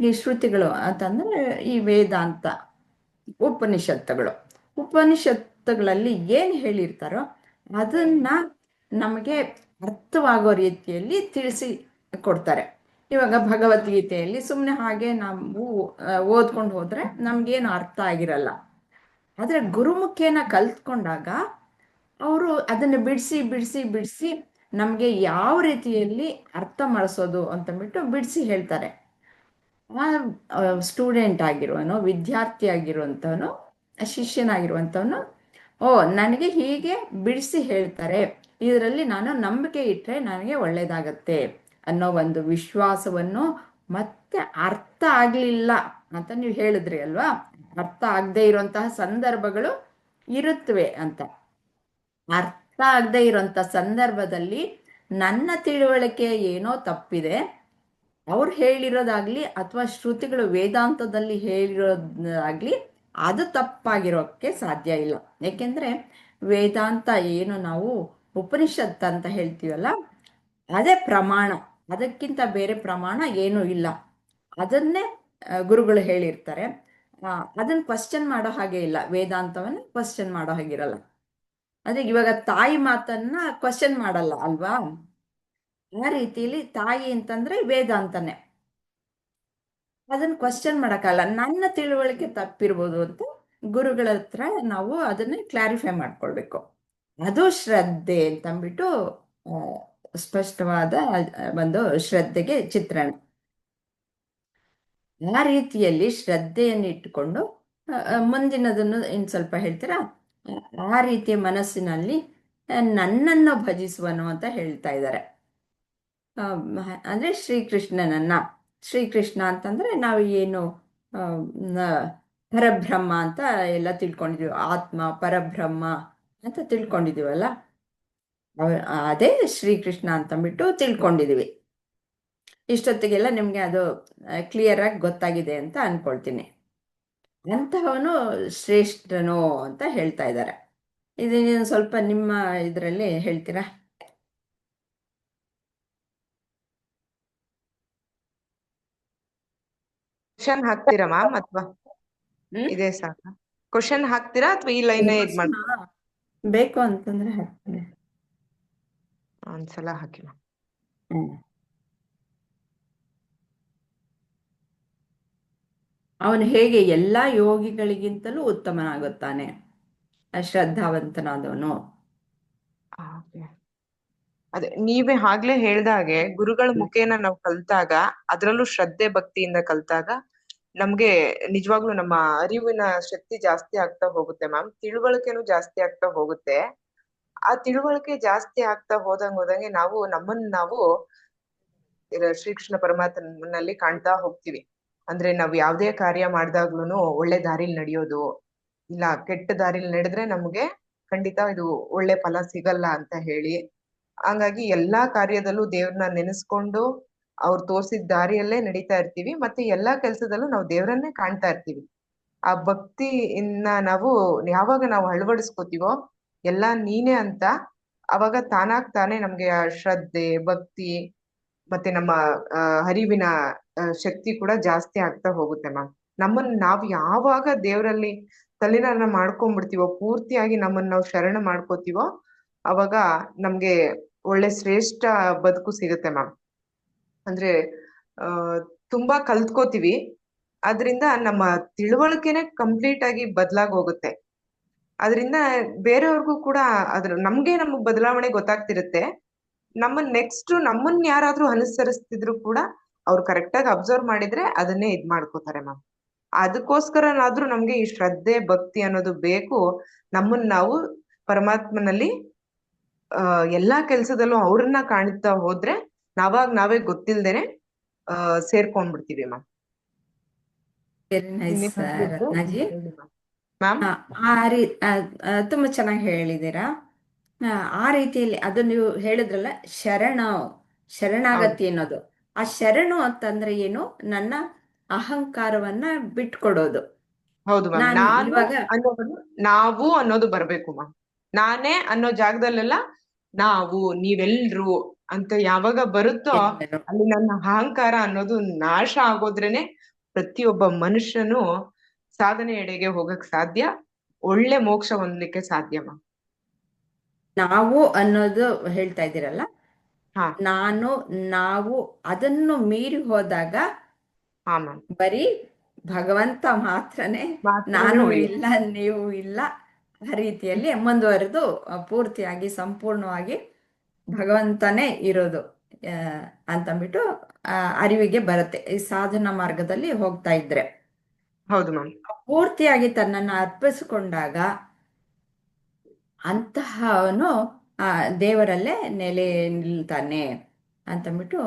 ಈ ಶ್ರುತಿಗಳು ಅಂತಂದ್ರೆ ಈ ವೇದಾಂತ ಉಪನಿಷತ್ತುಗಳು, ಉಪನಿಷತ್ತುಗಳಲ್ಲಿ ಏನು ಹೇಳಿರ್ತಾರೋ ಅದನ್ನ ನಮಗೆ ಅರ್ಥವಾಗೋ ರೀತಿಯಲ್ಲಿ ತಿಳಿಸಿ ಕೊಡ್ತಾರೆ. ಇವಾಗ ಭಗವದ್ಗೀತೆಯಲ್ಲಿ ಸುಮ್ಮನೆ ಹಾಗೆ ನಾವು ಓದ್ಕೊಂಡು ಹೋದ್ರೆ ನಮ್ಗೇನು ಅರ್ಥ ಆಗಿರಲ್ಲ. ಆದರೆ ಗುರುಮುಖೇನ ಕಲ್ತ್ಕೊಂಡಾಗ ಅವರು ಅದನ್ನು ಬಿಡಿಸಿ ಬಿಡಿಸಿ ಬಿಡಿಸಿ ನಮಗೆ ಯಾವ ರೀತಿಯಲ್ಲಿ ಅರ್ಥ ಮಾಡಿಸೋದು ಅಂತಂದ್ಬಿಟ್ಟು ಬಿಡಿಸಿ ಹೇಳ್ತಾರೆ. ಆ ಸ್ಟೂಡೆಂಟ್ ಆಗಿರುವನು, ವಿದ್ಯಾರ್ಥಿ ಆಗಿರುವಂಥವನು, ಶಿಷ್ಯನಾಗಿರುವಂಥವನು, ಓ ನನಗೆ ಹೀಗೆ ಬಿಡಿಸಿ ಹೇಳ್ತಾರೆ, ಇದರಲ್ಲಿ ನಾನು ನಂಬಿಕೆ ಇಟ್ಟರೆ ನನಗೆ ಒಳ್ಳೇದಾಗತ್ತೆ ಅನ್ನೋ ಒಂದು ವಿಶ್ವಾಸವನ್ನು, ಮತ್ತೆ ಅರ್ಥ ಆಗಲಿಲ್ಲ ಅಂತ ನೀವು ಹೇಳಿದ್ರಿ ಅಲ್ವಾ, ಅರ್ಥ ಆಗದೆ ಇರುವಂತಹ ಸಂದರ್ಭಗಳು ಇರುತ್ತವೆ ಅಂತ. ಅರ್ಥ ಆಗದೆ ಇರೋಂಥ ಸಂದರ್ಭದಲ್ಲಿ ನನ್ನ ತಿಳುವಳಿಕೆ ಏನೋ ತಪ್ಪಿದೆ, ಅವ್ರು ಹೇಳಿರೋದಾಗ್ಲಿ ಅಥವಾ ಶ್ರುತಿಗಳು ವೇದಾಂತದಲ್ಲಿ ಹೇಳಿರೋದಾಗ್ಲಿ ಅದು ತಪ್ಪಾಗಿರೋಕ್ಕೆ ಸಾಧ್ಯ ಇಲ್ಲ. ಏಕೆಂದ್ರೆ ವೇದಾಂತ ಏನು ನಾವು ಉಪನಿಷತ್ ಅಂತ ಹೇಳ್ತೀವಲ್ಲ, ಅದೇ ಪ್ರಮಾಣ, ಅದಕ್ಕಿಂತ ಬೇರೆ ಪ್ರಮಾಣ ಏನೂ ಇಲ್ಲ. ಅದನ್ನೇ ಗುರುಗಳು ಹೇಳಿರ್ತಾರೆ. ಅದನ್ನ ಕ್ವಶನ್ ಮಾಡೋ ಹಾಗೆ ಇಲ್ಲ, ವೇದಾಂತವನ್ನ ಕ್ವಶನ್ ಮಾಡೋ ಹಾಗಿರಲ್ಲ. ಅದೇ ಇವಾಗ ತಾಯಿ ಮಾತನ್ನ ಕ್ವಶನ್ ಮಾಡಲ್ಲ ಅಲ್ವಾ, ಆ ರೀತಿಯಲ್ಲಿ ತಾಯಿ ಅಂತಂದ್ರೆ ವೇದಾಂತನೇ, ಅದನ್ನ ಕ್ವಶನ್ ಮಾಡಕ್ಕಲ್ಲ. ನನ್ನ ತಿಳುವಳಿಕೆ ತಪ್ಪಿರ್ಬೋದು ಅಂತ ಗುರುಗಳ ಹತ್ರ ನಾವು ಅದನ್ನ ಕ್ಲಾರಿಫೈ ಮಾಡ್ಕೊಳ್ಬೇಕು. ಅದು ಶ್ರದ್ಧೆ ಅಂತಂದ್ಬಿಟ್ಟು ಆ, ಸ್ಪಷ್ಟವಾದ ಒಂದು ಶ್ರದ್ಧೆಗೆ ಚಿತ್ರಣ. ಆ ರೀತಿಯಲ್ಲಿ ಶ್ರದ್ಧೆಯನ್ನು ಇಟ್ಟುಕೊಂಡು ಮುಂದಿನದನ್ನು ಇನ್ನು ಸ್ವಲ್ಪ ಹೇಳ್ತೀರಾ. ಆ ರೀತಿಯ ಮನಸ್ಸಿನಲ್ಲಿ ನನ್ನನ್ನು ಭಜಿಸುವನು ಅಂತ ಹೇಳ್ತಾ ಇದ್ದಾರೆ. ಅಂದರೆ ಶ್ರೀಕೃಷ್ಣನನ್ನ, ಶ್ರೀಕೃಷ್ಣ ಅಂತಂದರೆ ನಾವು ಏನು ಪರಬ್ರಹ್ಮ ಅಂತ ಎಲ್ಲ ತಿಳ್ಕೊಂಡಿದ್ದೀವಿ, ಆತ್ಮ ಪರಬ್ರಹ್ಮ ಅಂತ ತಿಳ್ಕೊಂಡಿದ್ದೀವಲ್ಲ, ಅದೇ ಶ್ರೀಕೃಷ್ಣ ಅಂತಂದ್ಬಿಟ್ಟು ತಿಳ್ಕೊಂಡಿದ್ದೀವಿ. ಇಷ್ಟೊತ್ತಿಗೆಲ್ಲ ನಿಮಗೆ ಅದು ಕ್ಲಿಯರ್ ಆಗಿ ಗೊತ್ತಾಗಿದೆ ಅಂತ ಅನ್ಕೊಳ್ತೀನಿ. ಅಂತಹವನು ಶ್ರೇಷ್ಠನೋ ಅಂತ ಹೇಳ್ತಾ ಇದ್ದಾರೆ. ಇದನ್ನ ಸ್ವಲ್ಪ ನಿಮ್ಮ ಇದರಲ್ಲಿ ಹೇಳ್ತೀರಾ? ಕ್ವಶನ್ ಹಾಕ್ತೀರಾ ಮ್ಯಾಮ್ ಅಥವಾ ಇದೇ ಸಾಕ? ಕ್ವಶನ್ ಹಾಕ್ತೀರಾ ಅಥವಾ ಈ ಲೈನ್ ಇದ್ ಮಾಡಿ? ಬೇಕು ಅಂತಂದ್ರೆ ಹಾಕ್ತೀನಿ. ಒಂದ್ಸಲ ಹಾಕಿ ಮ್ಯಾಮ್. ಅವನು ಹೇಗೆ ಎಲ್ಲ ಯೋಗಿಗಳಿಗಿಂತಲೂ ಉತ್ತಮನಾಗುತ್ತಾನೆ, ಶ್ರದ್ಧಾವಂತನಾದವನು. ಅದೇ ನೀವೇ ಆಗ್ಲೇ ಹೇಳ್ದಾಗೆ ಗುರುಗಳ ಮುಖೇನ ನಾವು ಕಲ್ತಾಗ, ಅದ್ರಲ್ಲೂ ಶ್ರದ್ಧೆ ಭಕ್ತಿಯಿಂದ ಕಲ್ತಾಗ ನಮ್ಗೆ ನಿಜವಾಗ್ಲೂ ನಮ್ಮ ಅರಿವಿನ ಶಕ್ತಿ ಜಾಸ್ತಿ ಆಗ್ತಾ ಹೋಗುತ್ತೆ ಮ್ಯಾಮ್. ತಿಳುವಳಿಕೆನೂ ಜಾಸ್ತಿ ಆಗ್ತಾ ಹೋಗುತ್ತೆ. ಆ ತಿಳುವಳಿಕೆ ಜಾಸ್ತಿ ಆಗ್ತಾ ಹೋದಂಗೆ ನಾವು ನಮ್ಮನ್ನ ನಾವು ಶ್ರೀಕೃಷ್ಣ ಪರಮಾತ್ಮನಲ್ಲಿ ಕಾಣ್ತಾ ಹೋಗ್ತೀವಿ. ಅಂದ್ರೆ ನಾವ್ ಯಾವ್ದೇ ಕಾರ್ಯ ಮಾಡ್ದಾಗ್ಲೂನು ಒಳ್ಳೆ ದಾರಿಲಿ ನಡೆಯೋದು, ಇಲ್ಲ ಕೆಟ್ಟ ದಾರಿಲಿ ನಡೆದ್ರೆ ನಮ್ಗೆ ಖಂಡಿತ ಇದು ಒಳ್ಳೆ ಫಲ ಸಿಗಲ್ಲ ಅಂತ ಹೇಳಿ, ಹಂಗಾಗಿ ಎಲ್ಲಾ ಕಾರ್ಯದಲ್ಲೂ ದೇವ್ರನ್ನ ನೆನೆಸ್ಕೊಂಡು ಅವ್ರು ತೋರ್ಸಿದ ದಾರಿಯಲ್ಲೇ ನಡೀತಾ ಇರ್ತೀವಿ. ಮತ್ತೆ ಎಲ್ಲಾ ಕೆಲ್ಸದಲ್ಲೂ ನಾವು ದೇವ್ರನ್ನೇ ಕಾಣ್ತಾ ಇರ್ತೀವಿ. ಆ ಭಕ್ತಿಯನ್ನ ನಾವು ಯಾವಾಗ ನಾವು ಅಳವಡಿಸ್ಕೋತೀವೋ ಎಲ್ಲಾ ನೀನೇ ಅಂತ, ಅವಾಗ ತಾನಾಗ್ ತಾನೇ ನಮ್ಗೆ ಆ ಶ್ರದ್ಧೆ ಭಕ್ತಿ ಮತ್ತೆ ನಮ್ಮ ಅರಿವಿನ ಶಕ್ತಿ ಕೂಡ ಜಾಸ್ತಿ ಆಗ್ತಾ ಹೋಗುತ್ತೆ ಮ್ಯಾಮ್. ನಮ್ಮನ್ನ ನಾವ್ ಯಾವಾಗ ದೇವರಲ್ಲಿ ತಲ್ಲೀನನ ಮಾಡ್ಕೊಂಡ್ಬಿಡ್ತೀವೋ, ಪೂರ್ತಿಯಾಗಿ ನಮ್ಮನ್ನ ನಾವು ಶರಣ ಮಾಡ್ಕೋತೀವೋ, ಅವಾಗ ನಮ್ಗೆ ಒಳ್ಳೆ ಶ್ರೇಷ್ಠ ಬದುಕು ಸಿಗುತ್ತೆ ಮ್ಯಾಮ್. ಅಂದ್ರೆ ತುಂಬಾ ಕಲ್ತ್ಕೋತೀವಿ, ಅದ್ರಿಂದ ನಮ್ಮ ತಿಳುವಳಿಕೆನೆ ಕಂಪ್ಲೀಟ್ ಆಗಿ ಬದಲಾಗಿ ಹೋಗುತ್ತೆ. ಅದರಿಂದ ಬೇರೆಯವ್ರಿಗೂ ಕೂಡ ನಮ್ಗೆ ನಮಗ್ ಬದಲಾವಣೆ ಗೊತ್ತಾಗ್ತಿರುತ್ತೆ. ನಮ್ಮನ್ ನೆಕ್ಸ್ಟ್ ನಮ್ಮನ್ ಯಾರಾದ್ರೂ ಅನುಸರಿಸ್ತಿದ್ರು ಕೂಡ ಅವ್ರು ಕರೆಕ್ಟಾಗಿ ಅಬ್ಸರ್ವ್ ಮಾಡಿದ್ರೆ ಅದನ್ನೇ ಇದ್ ಮಾಡ್ಕೋತಾರೆ ಮ್ಯಾಮ್. ಅದಕ್ಕೋಸ್ಕರನಾದ್ರೂ ನಮ್ಗೆ ಈ ಶ್ರದ್ಧೆ ಭಕ್ತಿ ಅನ್ನೋದು ಬೇಕು. ನಮ್ಮನ್ನ ನಾವು ಪರಮಾತ್ಮನಲ್ಲಿ ಎಲ್ಲಾ ಕೆಲ್ಸದಲ್ಲೂ ಅವ್ರನ್ನ ಕಾಣ್ತಾ ಹೋದ್ರೆ ನಾವೇ ಗೊತ್ತಿಲ್ದೇನೆ ಸೇರ್ಕೊಂಡ್ಬಿಡ್ತೀವಿ ಮ್ಯಾಮ್. ವೆರಿ ನೈಸ್ ಇನ್ನೇನಾದ್ರೂ ಇದ್ರೆ ರತ್ನಾಜಿ. ಹೇಳಿ ಮ್ಯಾಮ್. ಆ ಆ ರೀ ತುಂಬ ಚೆನ್ನಾಗಿ ಹೇಳಿದ್ದೀರಾ. ಆ ಆ ರೀತಿಯಲ್ಲಿ ಅದು ನೀವು ಹೇಳಿದ್ರಲ್ಲ, ಹೌದು ಶರಣಾಗತಿ ಅನ್ನೋದು. ಆ ಶರಣು ಅಂತಂದ್ರೆ ಏನು? ನನ್ನ ಅಹಂಕಾರವನ್ನ ಬಿಟ್ಕೊಡೋದು. ಹೌದು ಮ್ಯಾಮ್. ನಾನು ನಾನು ಇವಾಗ ಅನ್ನೋದು, ನಾವು ಅನ್ನೋದು ಬರ್ಬೇಕು ಮ್ಯಾಮ್. ನಾನೇ ಅನ್ನೋ ಜಾಗದಲ್ಲೆಲ್ಲ ನಾವು, ನೀವೆಲ್ರು ಅಂತ ಯಾವಾಗ ಬರುತ್ತೋ ಎಲ್ಲರೂ ಅಲ್ಲಿ ನನ್ನ ಅಹಂಕಾರ ಅನ್ನೋದು ನಾಶ ಆಗೋದ್ರೇನೆ ಪ್ರತಿಯೊಬ್ಬ ಮನುಷ್ಯನು ಸಾಧನೆ ಎಡೆಗೆ ಹೋಗಕ್ ಸಾಧ್ಯ, ಒಳ್ಳೆ ಮೋಕ್ಷ ಹೊಂದಲಿಕ್ಕೆ ಸಾಧ್ಯ ಮ್ಯಾಮ್. ನಾವು ಅನ್ನೋದು ಹೇಳ್ತಾ ಇದ್ದೀರಲ್ಲ, ಹಾ ನಾನು, ನಾವು ಅದನ್ನು ಮೀರಿ ಹೋದಾಗ ಹಾ ಮ್ಯಾಮ್. ಬರೀ ಭಗವಂತ ಮಾತ್ರನೇ, ಮಾತ್ರನೇ ನಾನು ಉಳಿಯುತ್ತೆ. ಇಲ್ಲ, ನೀವು ಇಲ್ಲ, ಆ ರೀತಿಯಲ್ಲಿ ಮುಂದುವರೆದು ಪೂರ್ತಿಯಾಗಿ ಸಂಪೂರ್ಣವಾಗಿ ಭಗವಂತನೇ ಇರೋದು ಆ, ಅಂತಂದ್ಬಿಟ್ಟು ಅರಿವಿಗೆ ಬರುತ್ತೆ ಈ ಸಾಧನಾ ಮಾರ್ಗದಲ್ಲಿ ಹೋಗ್ತಾ ಇದ್ರೆ. ಹೌದು ಮ್ಯಾಮ್. ಪೂರ್ತಿಯಾಗಿ ತನ್ನನ್ನು ಅರ್ಪಿಸಿಕೊಂಡಾಗ ಅಂತಹವನು ಆ ದೇವರಲ್ಲೇ ನೆಲೆ ನಿಲ್ತಾನೆ ಅಂತಂದ್ಬಿಟ್ಟು,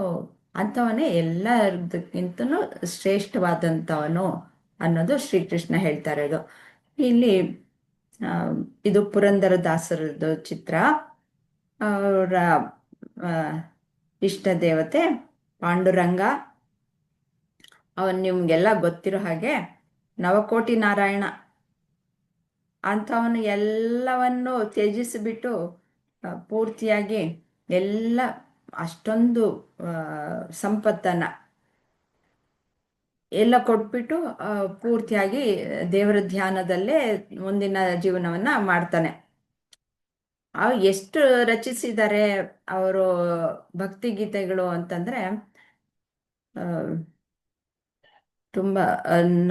ಅಂಥವನೇ ಎಲ್ಲದಕ್ಕಿಂತನೂ ಶ್ರೇಷ್ಠವಾದಂಥವನು ಅನ್ನೋದು ಶ್ರೀಕೃಷ್ಣ ಹೇಳ್ತಾ ಇರೋದು ಇಲ್ಲಿ. ಆ, ಇದು ಪುರಂದರದಾಸರದ್ದು ಚಿತ್ರ. ಅವರ ಇಷ್ಟ ದೇವತೆ ಪಾಂಡುರಂಗ. ಅವನು ನಿಮ್ಗೆಲ್ಲ ಗೊತ್ತಿರೋ ಹಾಗೆ ನವಕೋಟಿ ನಾರಾಯಣ. ಅಂಥವನು ಎಲ್ಲವನ್ನು ತ್ಯಜಿಸಿಬಿಟ್ಟು ಪೂರ್ತಿಯಾಗಿ ಎಲ್ಲ ಅಷ್ಟೊಂದು ಸಂಪತ್ತನ್ನು ಎಲ್ಲ ಕೊಟ್ಬಿಟ್ಟು ಪೂರ್ತಿಯಾಗಿ ದೇವರ ಧ್ಯಾನದಲ್ಲೇ ಮುಂದಿನ ಜೀವನವನ್ನ ಮಾಡ್ತಾನೆ. ಎಷ್ಟು ರಚಿಸಿದ್ದಾರೆ ಅವರು ಭಕ್ತಿಗೀತೆಗಳು ಅಂತಂದ್ರೆ ಆ, ತುಂಬ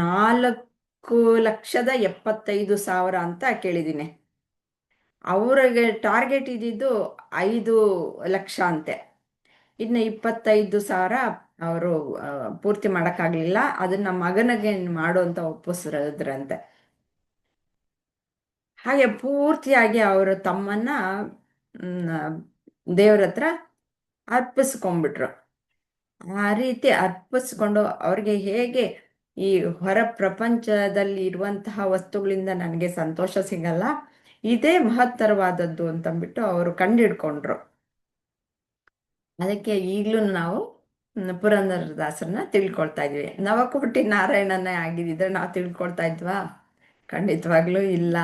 4,75,000 ಅಂತ ಕೇಳಿದ್ದೀನಿ. ಅವ್ರಿಗೆ ಟಾರ್ಗೆಟ್ ಇದ್ದಿದ್ದು 5 ಲಕ್ಷ ಅಂತೆ. ಇನ್ನು 25,000 ಅವರು ಪೂರ್ತಿ ಮಾಡೋಕ್ಕಾಗಲಿಲ್ಲ. ಅದನ್ನ ಮಗನಿಗೆ ಮಾಡು ಅಂತ ಒಪ್ಪಿಸಿದ್ರಂತೆ. ಹಾಗೆ ಪೂರ್ತಿಯಾಗಿ ಅವರು ತಮ್ಮನ್ನ ದೇವ್ರ ಹತ್ರ ಅರ್ಪಿಸ್ಕೊಂಡ್ಬಿಟ್ರು. ಆ ರೀತಿ ಅರ್ಪಿಸ್ಕೊಂಡು ಅವ್ರಿಗೆ ಹೇಗೆ ಈ ಹೊರ ಪ್ರಪಂಚದಲ್ಲಿ ಇರುವಂತಹ ವಸ್ತುಗಳಿಂದ ನನಗೆ ಸಂತೋಷ ಸಿಗಲ್ಲ, ಇದೇ ಮಹತ್ತರವಾದದ್ದು ಅಂತಂದ್ಬಿಟ್ಟು ಅವರು ಕಂಡಿಡ್ಕೊಂಡ್ರು. ಅದಕ್ಕೆ ಈಗಲೂ ನಾವು ಪುರಂದರದಾಸರನ್ನ ತಿಳ್ಕೊಳ್ತಾ ಇದ್ವಿ. ನವಕೋಟಿ ನಾರಾಯಣನೇ ಆಗಿದ್ದಿದ್ರೆ ನಾವು ತಿಳ್ಕೊಳ್ತಾ ಇದ್ವಾ? ಖಂಡಿತವಾಗ್ಲೂ ಇಲ್ಲ.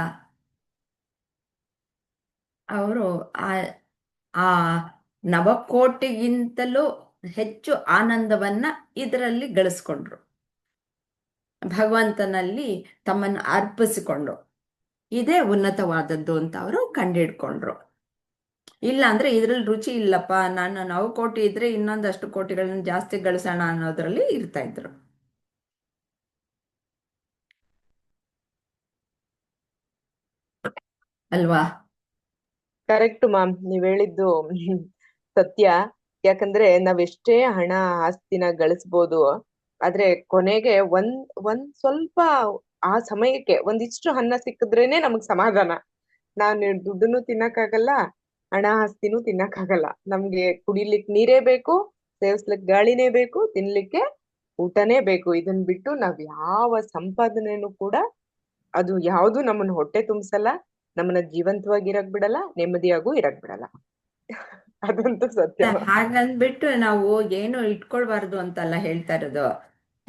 ಅವರು ಆ ಆ ನವಕೋಟಿಗಿಂತಲೂ ಹೆಚ್ಚು ಆನಂದವನ್ನ ಇದರಲ್ಲಿ ಗಳಿಸ್ಕೊಂಡ್ರು. ಭಗವಂತನಲ್ಲಿ ತಮ್ಮನ್ನು ಅರ್ಪಿಸಿಕೊಂಡು ಇದೇ ಉನ್ನತವಾದದ್ದು ಅಂತ ಅವರು ಕಂಡಿಡ್ಕೊಂಡ್ರು. ಇಲ್ಲ ಅಂದ್ರೆ ಇದ್ರಲ್ಲಿ ರುಚಿ ಇಲ್ಲಪ್ಪ, ನಾನು ನವಕೋಟಿ ಇದ್ರೆ ಇನ್ನೊಂದಷ್ಟು ಕೋಟಿಗಳನ್ನ ಜಾಸ್ತಿ ಗಳಿಸೋಣ ಅನ್ನೋದ್ರಲ್ಲಿ ಇರ್ತಾ ಇದ್ರು ಅಲ್ವಾ? ಕರೆಕ್ಟ್ ಮ್ಯಾಮ್, ನೀವ್ ಹೇಳಿದ್ದು ಸತ್ಯ. ಯಾಕಂದ್ರೆ ನಾವೆಷ್ಟೇ ಹಣ ಆಸ್ತಿನ ಗಳಿಸ್ಬೋದು, ಆದ್ರೆ ಕೊನೆಗೆ ಒಂದ್ ಸ್ವಲ್ಪ ಆ ಸಮಯಕ್ಕೆ ಒಂದಿಷ್ಟು ಅನ್ನ ಸಿಕ್ಕಿದ್ರೇನೆ ನಮಗ್ ಸಮಾಧಾನ. ನಾನು ದುಡ್ಡನ್ನು ತಿನ್ನಕ್ಕಾಗಲ್ಲ, ಹಣ ಆಸ್ತಿನೂ ತಿನ್ನಕ್ಕಾಗಲ್ಲ. ನಮ್ಗೆ ಕುಡಿಲಿಕ್ ನೀರೇ ಬೇಕು, ಸೇವಿಸ್ಲಿಕ್ ಗಾಳಿನೇ ಬೇಕು, ತಿನ್ಲಿಕ್ಕೆ ಊಟನೇ ಬೇಕು. ಇದನ್ ಬಿಟ್ಟು ನಾವ್ ಯಾವ ಸಂಪಾದನೆನೂ ಕೂಡ ಅದು ಯಾವ್ದು ನಮ್ಮನ್ನ ಹೊಟ್ಟೆ ತುಂಬಿಸಲ್ಲ, ನಮ್ಮನ್ನ ಜೀವಂತವಾಗಿ ಬಿಡಲ್ಲ, ನೆಮ್ಮದಿಯಾಗೂ ಇರಕ್ ಬಿಡಲ್ಲ. ಅದಂತೂ ಸತ್ಯ. ಹಾಗಂದ್ಬಿಟ್ಟು ನಾವು ಏನು ಇಟ್ಕೊಳ್ಬಾರ್ದು ಅಂತಲ್ಲ ಹೇಳ್ತಾ ಇರೋದು.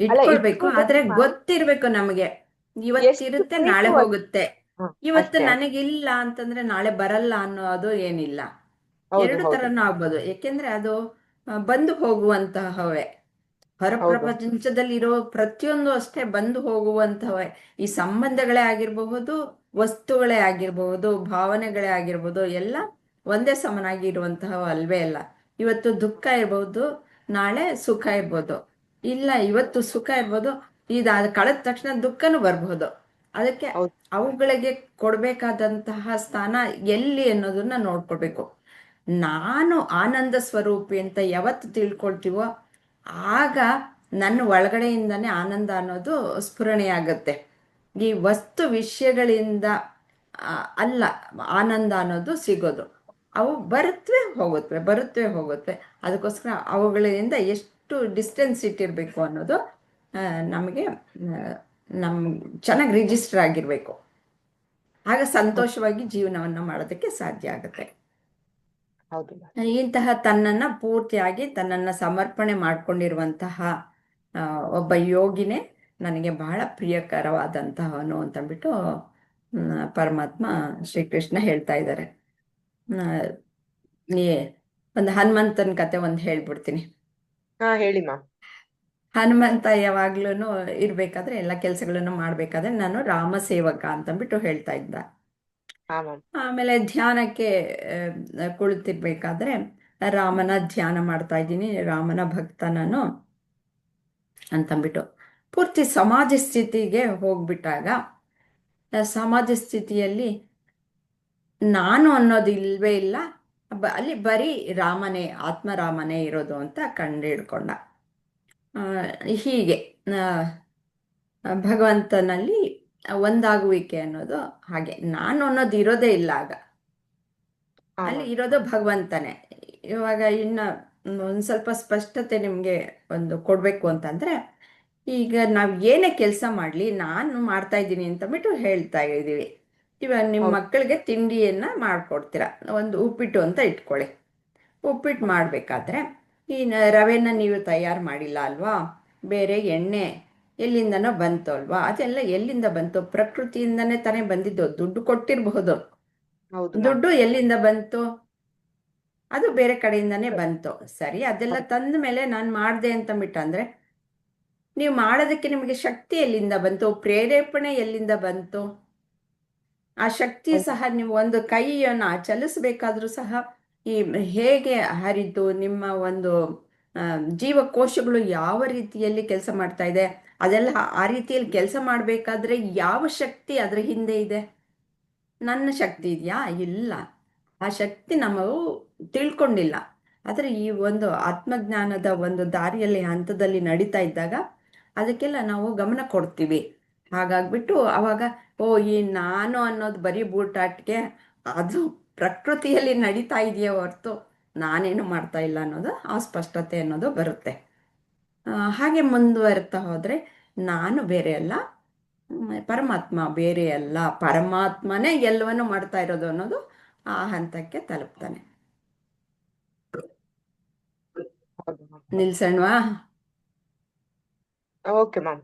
ಅಲ್ಲ, ಇಟ್ಕೊಳ್ಬೇಕು, ಇಟ್ಕೋಬೇಕು ಆದ್ರೆ ಮ್ಯಾಮ್. ಗೊತ್ತಿರ್ಬೇಕು ನಮಗೆ. ಎಷ್ಟು ಇವತ್ತಿರುತ್ತೆ, ಬೇಕು ನಾಳೆ ಅಷ್ಟು. ಹೋಗುತ್ತೆ. ಹ, ಇವತ್ತು ಅಷ್ಟೇ. ನನಗಿಲ್ಲ ಅಂತಂದ್ರೆ ನಾಳೆ ಬರಲ್ಲ ಅನ್ನೋದು ಏನಿಲ್ಲ. ಹೌದು ಎರಡು ಹೌದು ತರನೂ ಆಗ್ಬೋದು. ಯಾಕೆಂದ್ರೆ ಅದು ಬಂದು ಹೋಗುವಂತಹವೇ. ಹೊರ ಹೌದು ಪ್ರಪಂಚದಲ್ಲಿರೋ ಪ್ರತಿಯೊಂದು ಅಷ್ಟೇ ಬಂದು ಹೋಗುವಂತಹವೇ. ಈ ಸಂಬಂಧಗಳೇ ಆಗಿರಬಹುದು, ವಸ್ತುಗಳೇ ಆಗಿರಬಹುದು, ಭಾವನೆಗಳೇ ಆಗಿರ್ಬೋದು, ಎಲ್ಲ ಒಂದೇ ಸಮನಾಗಿ ಇರುವಂತಹವು ಅಲ್ವೇ ಅಲ್ಲ. ಇವತ್ತು ದುಃಖ ಇರ್ಬೋದು, ನಾಳೆ ಸುಖ ಇರ್ಬೋದು. ಇಲ್ಲ, ಇವತ್ತು ಸುಖ ಇರ್ಬೋದು, ಇದಾದ ಕಳೆದ ತಕ್ಷಣ ದುಃಖನೂ ಬರಬಹುದು. ಅದಕ್ಕೆ ಹೌದು ಅವುಗಳಿಗೆ ಕೊಡ್ಬೇಕಾದಂತಹ ಸ್ಥಾನ ಎಲ್ಲಿ ಅನ್ನೋದನ್ನ ನೋಡ್ಕೊಳ್ಬೇಕು. ನಾನು ಆನಂದ ಸ್ವರೂಪಿ ಅಂತ ಯಾವತ್ತು ತಿಳ್ಕೊಳ್ತೀವೋ ಆಗ ನನ್ನ ಒಳಗಡೆಯಿಂದನೇ ಆನಂದ ಅನ್ನೋದು ಸ್ಫುರಣೆಯಾಗುತ್ತೆ. ಈ ವಸ್ತು ವಿಷಯಗಳಿಂದ ಅಲ್ಲ ಆನಂದ ಅನ್ನೋದು ಸಿಗೋದು. ಅವು ಬರುತ್ತವೆ ಹೋಗುತ್ತವೆ, ಬರುತ್ತವೆ ಹೋಗುತ್ತವೆ. ಅದಕ್ಕೋಸ್ಕರ ಅವುಗಳಿಂದ ಎಷ್ಟು ಡಿಸ್ಟೆನ್ಸ್ ಇಟ್ಟಿರಬೇಕು ಅನ್ನೋದು ನಮಗೆ ನಮ್ಮ ಚೆನ್ನಾಗಿ ರಿಜಿಸ್ಟರ್ ಆಗಿರಬೇಕು. ಆಗ ಸಂತೋಷವಾಗಿ ಜೀವನವನ್ನು ಮಾಡೋದಕ್ಕೆ ಸಾಧ್ಯ ಆಗುತ್ತೆ. ಹೌದು. ಇಂತಹ ತನ್ನನ್ನು ಪೂರ್ತಿಯಾಗಿ ತನ್ನನ್ನು ಸಮರ್ಪಣೆ ಮಾಡಿಕೊಂಡಿರುವಂತಹ ಒಬ್ಬ ಯೋಗಿನೇ ನನಗೆ ಬಹಳ ಪ್ರಿಯಕರವಾದಂತಹವನು ಅಂತಂದ್ಬಿಟ್ಟು ಪರಮಾತ್ಮ ಶ್ರೀಕೃಷ್ಣ ಹೇಳ್ತಾ ಇದ್ದಾರೆ. ಒಂದು ಹನುಮಂತನ ಕತೆ ಒಂದು ಹೇಳ್ಬಿಡ್ತೀನಿ. ಹೇಳಿ ಮ್ಯಾಮ್. ಹನುಮಂತ ಯಾವಾಗ್ಲೂ ಇರ್ಬೇಕಾದ್ರೆ ಎಲ್ಲ ಕೆಲಸಗಳನ್ನು ಮಾಡ್ಬೇಕಾದ್ರೆ ನಾನು ರಾಮ ಸೇವಕ ಅಂತಂದ್ಬಿಟ್ಟು ಹೇಳ್ತಾ ಇದ್ದ. ಆಮೇಲೆ ಧ್ಯಾನಕ್ಕೆ ಕುಳಿತಿರ್ಬೇಕಾದ್ರೆ ರಾಮನ ಧ್ಯಾನ ಮಾಡ್ತಾ ಇದ್ದೀನಿ, ರಾಮನ ಭಕ್ತ ನಾನು ಅಂತಂದ್ಬಿಟ್ಟು ಪೂರ್ತಿ ಸಮಾಜ ಸ್ಥಿತಿಗೆ ಹೋಗ್ಬಿಟ್ಟಾಗ ಸಮಾಜ ಸ್ಥಿತಿಯಲ್ಲಿ ನಾನು ಅನ್ನೋದು ಇಲ್ವೇ ಇಲ್ಲ, ಅಲ್ಲಿ ಬರೀ ರಾಮನೇ, ಆತ್ಮರಾಮನೇ ಇರೋದು ಅಂತ ಕಂಡು ಹಿಡ್ಕೊಂಡ. ಹೀಗೆ ಭಗವಂತನಲ್ಲಿ ಒಂದಾಗುವಿಕೆ ಅನ್ನೋದು ಹಾಗೆ. ನಾನು ಅನ್ನೋದು ಇರೋದೇ ಇಲ್ಲ, ಆಗ ಅಲ್ಲಿ ಇರೋದು ಭಗವಂತನೇ. ಇವಾಗ ಇನ್ನು ಒಂದು ಸ್ವಲ್ಪ ಸ್ಪಷ್ಟತೆ ನಿಮಗೆ ಒಂದು ಕೊಡಬೇಕು ಅಂತಂದರೆ, ಈಗ ನಾವು ಏನೇ ಕೆಲಸ ಮಾಡಲಿ ನಾನು ಮಾಡ್ತಾ ಇದ್ದೀನಿ ಅಂತಂದ್ಬಿಟ್ಟು ಹೇಳ್ತಾ ಇದ್ದೀವಿ. ಇವಾಗ ನಿಮ್ಮ ಮಕ್ಕಳಿಗೆ ತಿಂಡಿಯನ್ನು ಮಾಡಿಕೊಡ್ತೀರ, ಒಂದು ಉಪ್ಪಿಟ್ಟು ಅಂತ ಇಟ್ಕೊಳ್ಳಿ. ಉಪ್ಪಿಟ್ಟು ಮಾಡಬೇಕಾದ್ರೆ ಈ ರವೆನ ನೀವು ತಯಾರು ಮಾಡಿಲ್ಲ ಅಲ್ವಾ, ಬೇರೆ ಎಣ್ಣೆ ಎಲ್ಲಿಂದನೋ ಬಂತು ಅಲ್ವಾ, ಅದೆಲ್ಲ ಎಲ್ಲಿಂದ ಬಂತು? ಪ್ರಕೃತಿಯಿಂದನೇ ತಾನೇ ಬಂದಿದ್ದು. ದುಡ್ಡು ಕೊಟ್ಟಿರಬಹುದು, ದುಡ್ಡು ಎಲ್ಲಿಂದ ಬಂತು? ಅದು ಬೇರೆ ಕಡೆಯಿಂದನೇ ಬಂತು. ಸರಿ, ಅದೆಲ್ಲ ತಂದ ಮೇಲೆ ನಾನು ಮಾಡಿದೆ ಅಂತಂದ್ಬಿಟ್ಟಂದ್ರೆ ನೀವು ಮಾಡೋದಕ್ಕೆ ನಿಮಗೆ ಶಕ್ತಿ ಎಲ್ಲಿಂದ ಬಂತು? ಪ್ರೇರೇಪಣೆ ಎಲ್ಲಿಂದ ಬಂತು? ಆ ಶಕ್ತಿ ಸಹ ನೀವು ಒಂದು ಕೈಯನ್ನು ಚಲಿಸಬೇಕಾದ್ರೂ ಸಹ ಈ ಹೇಗೆ ಹರಿತು, ನಿಮ್ಮ ಒಂದು ಜೀವಕೋಶಗಳು ಯಾವ ರೀತಿಯಲ್ಲಿ ಕೆಲಸ ಮಾಡ್ತಾ ಇದೆ, ಅದೆಲ್ಲ ಆ ರೀತಿಯಲ್ಲಿ ಕೆಲಸ ಮಾಡಬೇಕಾದ್ರೆ ಯಾವ ಶಕ್ತಿ ಅದರ ಹಿಂದೆ ಇದೆ? ನನ್ನ ಶಕ್ತಿ ಇದೆಯಾ? ಇಲ್ಲ. ಆ ಶಕ್ತಿ ನಾವು ತಿಳ್ಕೊಂಡಿಲ್ಲ. ಆದರೆ ಈ ಒಂದು ಆತ್ಮಜ್ಞಾನದ ಒಂದು ದಾರಿಯಲ್ಲಿ ಹಂತದಲ್ಲಿ ನಡೀತಾ ಇದ್ದಾಗ ಅದಕ್ಕೆಲ್ಲ ನಾವು ಗಮನ ಕೊಡ್ತೀವಿ. ಹಾಗಾಗ್ಬಿಟ್ಟು ಅವಾಗ ಈ ನಾನು ಅನ್ನೋದು ಬರೀ ಬೂಟಾಟಿಕೆ, ಅದು ಪ್ರಕೃತಿಯಲ್ಲಿ ನಡೀತಾ ಇದೆಯೇ ಹೊರತು ನಾನೇನು ಮಾಡ್ತಾ ಇಲ್ಲ ಅನ್ನೋದು ಆ ಸ್ಪಷ್ಟತೆ ಅನ್ನೋದು ಬರುತ್ತೆ. ಹಾಗೆ ಮುಂದುವರಿತಾ ಹೋದರೆ ನಾನು ಬೇರೆ ಅಲ್ಲ, ಪರಮಾತ್ಮ ಬೇರೆ ಅಲ್ಲ, ಪರಮಾತ್ಮನೇ ಎಲ್ಲವನ್ನೂ ಮಾಡ್ತಾ ಇರೋದು ಅನ್ನೋದು ಆ ಹಂತಕ್ಕೆ ತಲುಪ್ತಾನೆ. ನಿಲ್ಸಣ್ವಾ? Okay ma'am.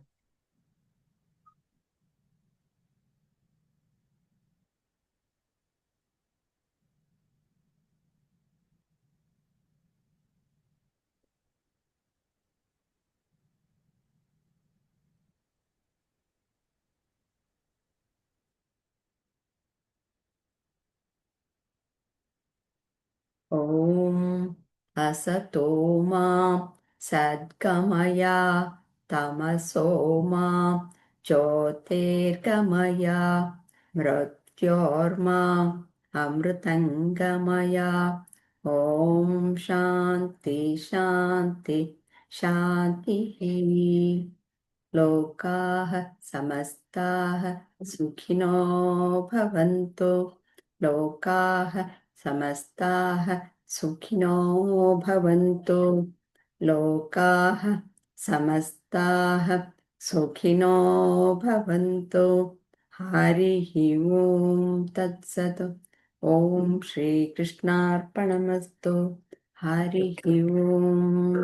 ಓಂ असतो मा सद्गमय तमसो मा ज्योतिर्गमय मृत्योर्मा अमृतंगमय. ओम शांति शांति शांति. लोकाः समस्ताः सुखिनो भवन्तु. लोकाः समस्ताः सुखिनो भवन्तु. लोकाः समस्ताः सुखिनो भवन्तु. हरिः ओं तत्सत्. ओम श्रीकृष्णार्पणमस्तु. हरिः ओं.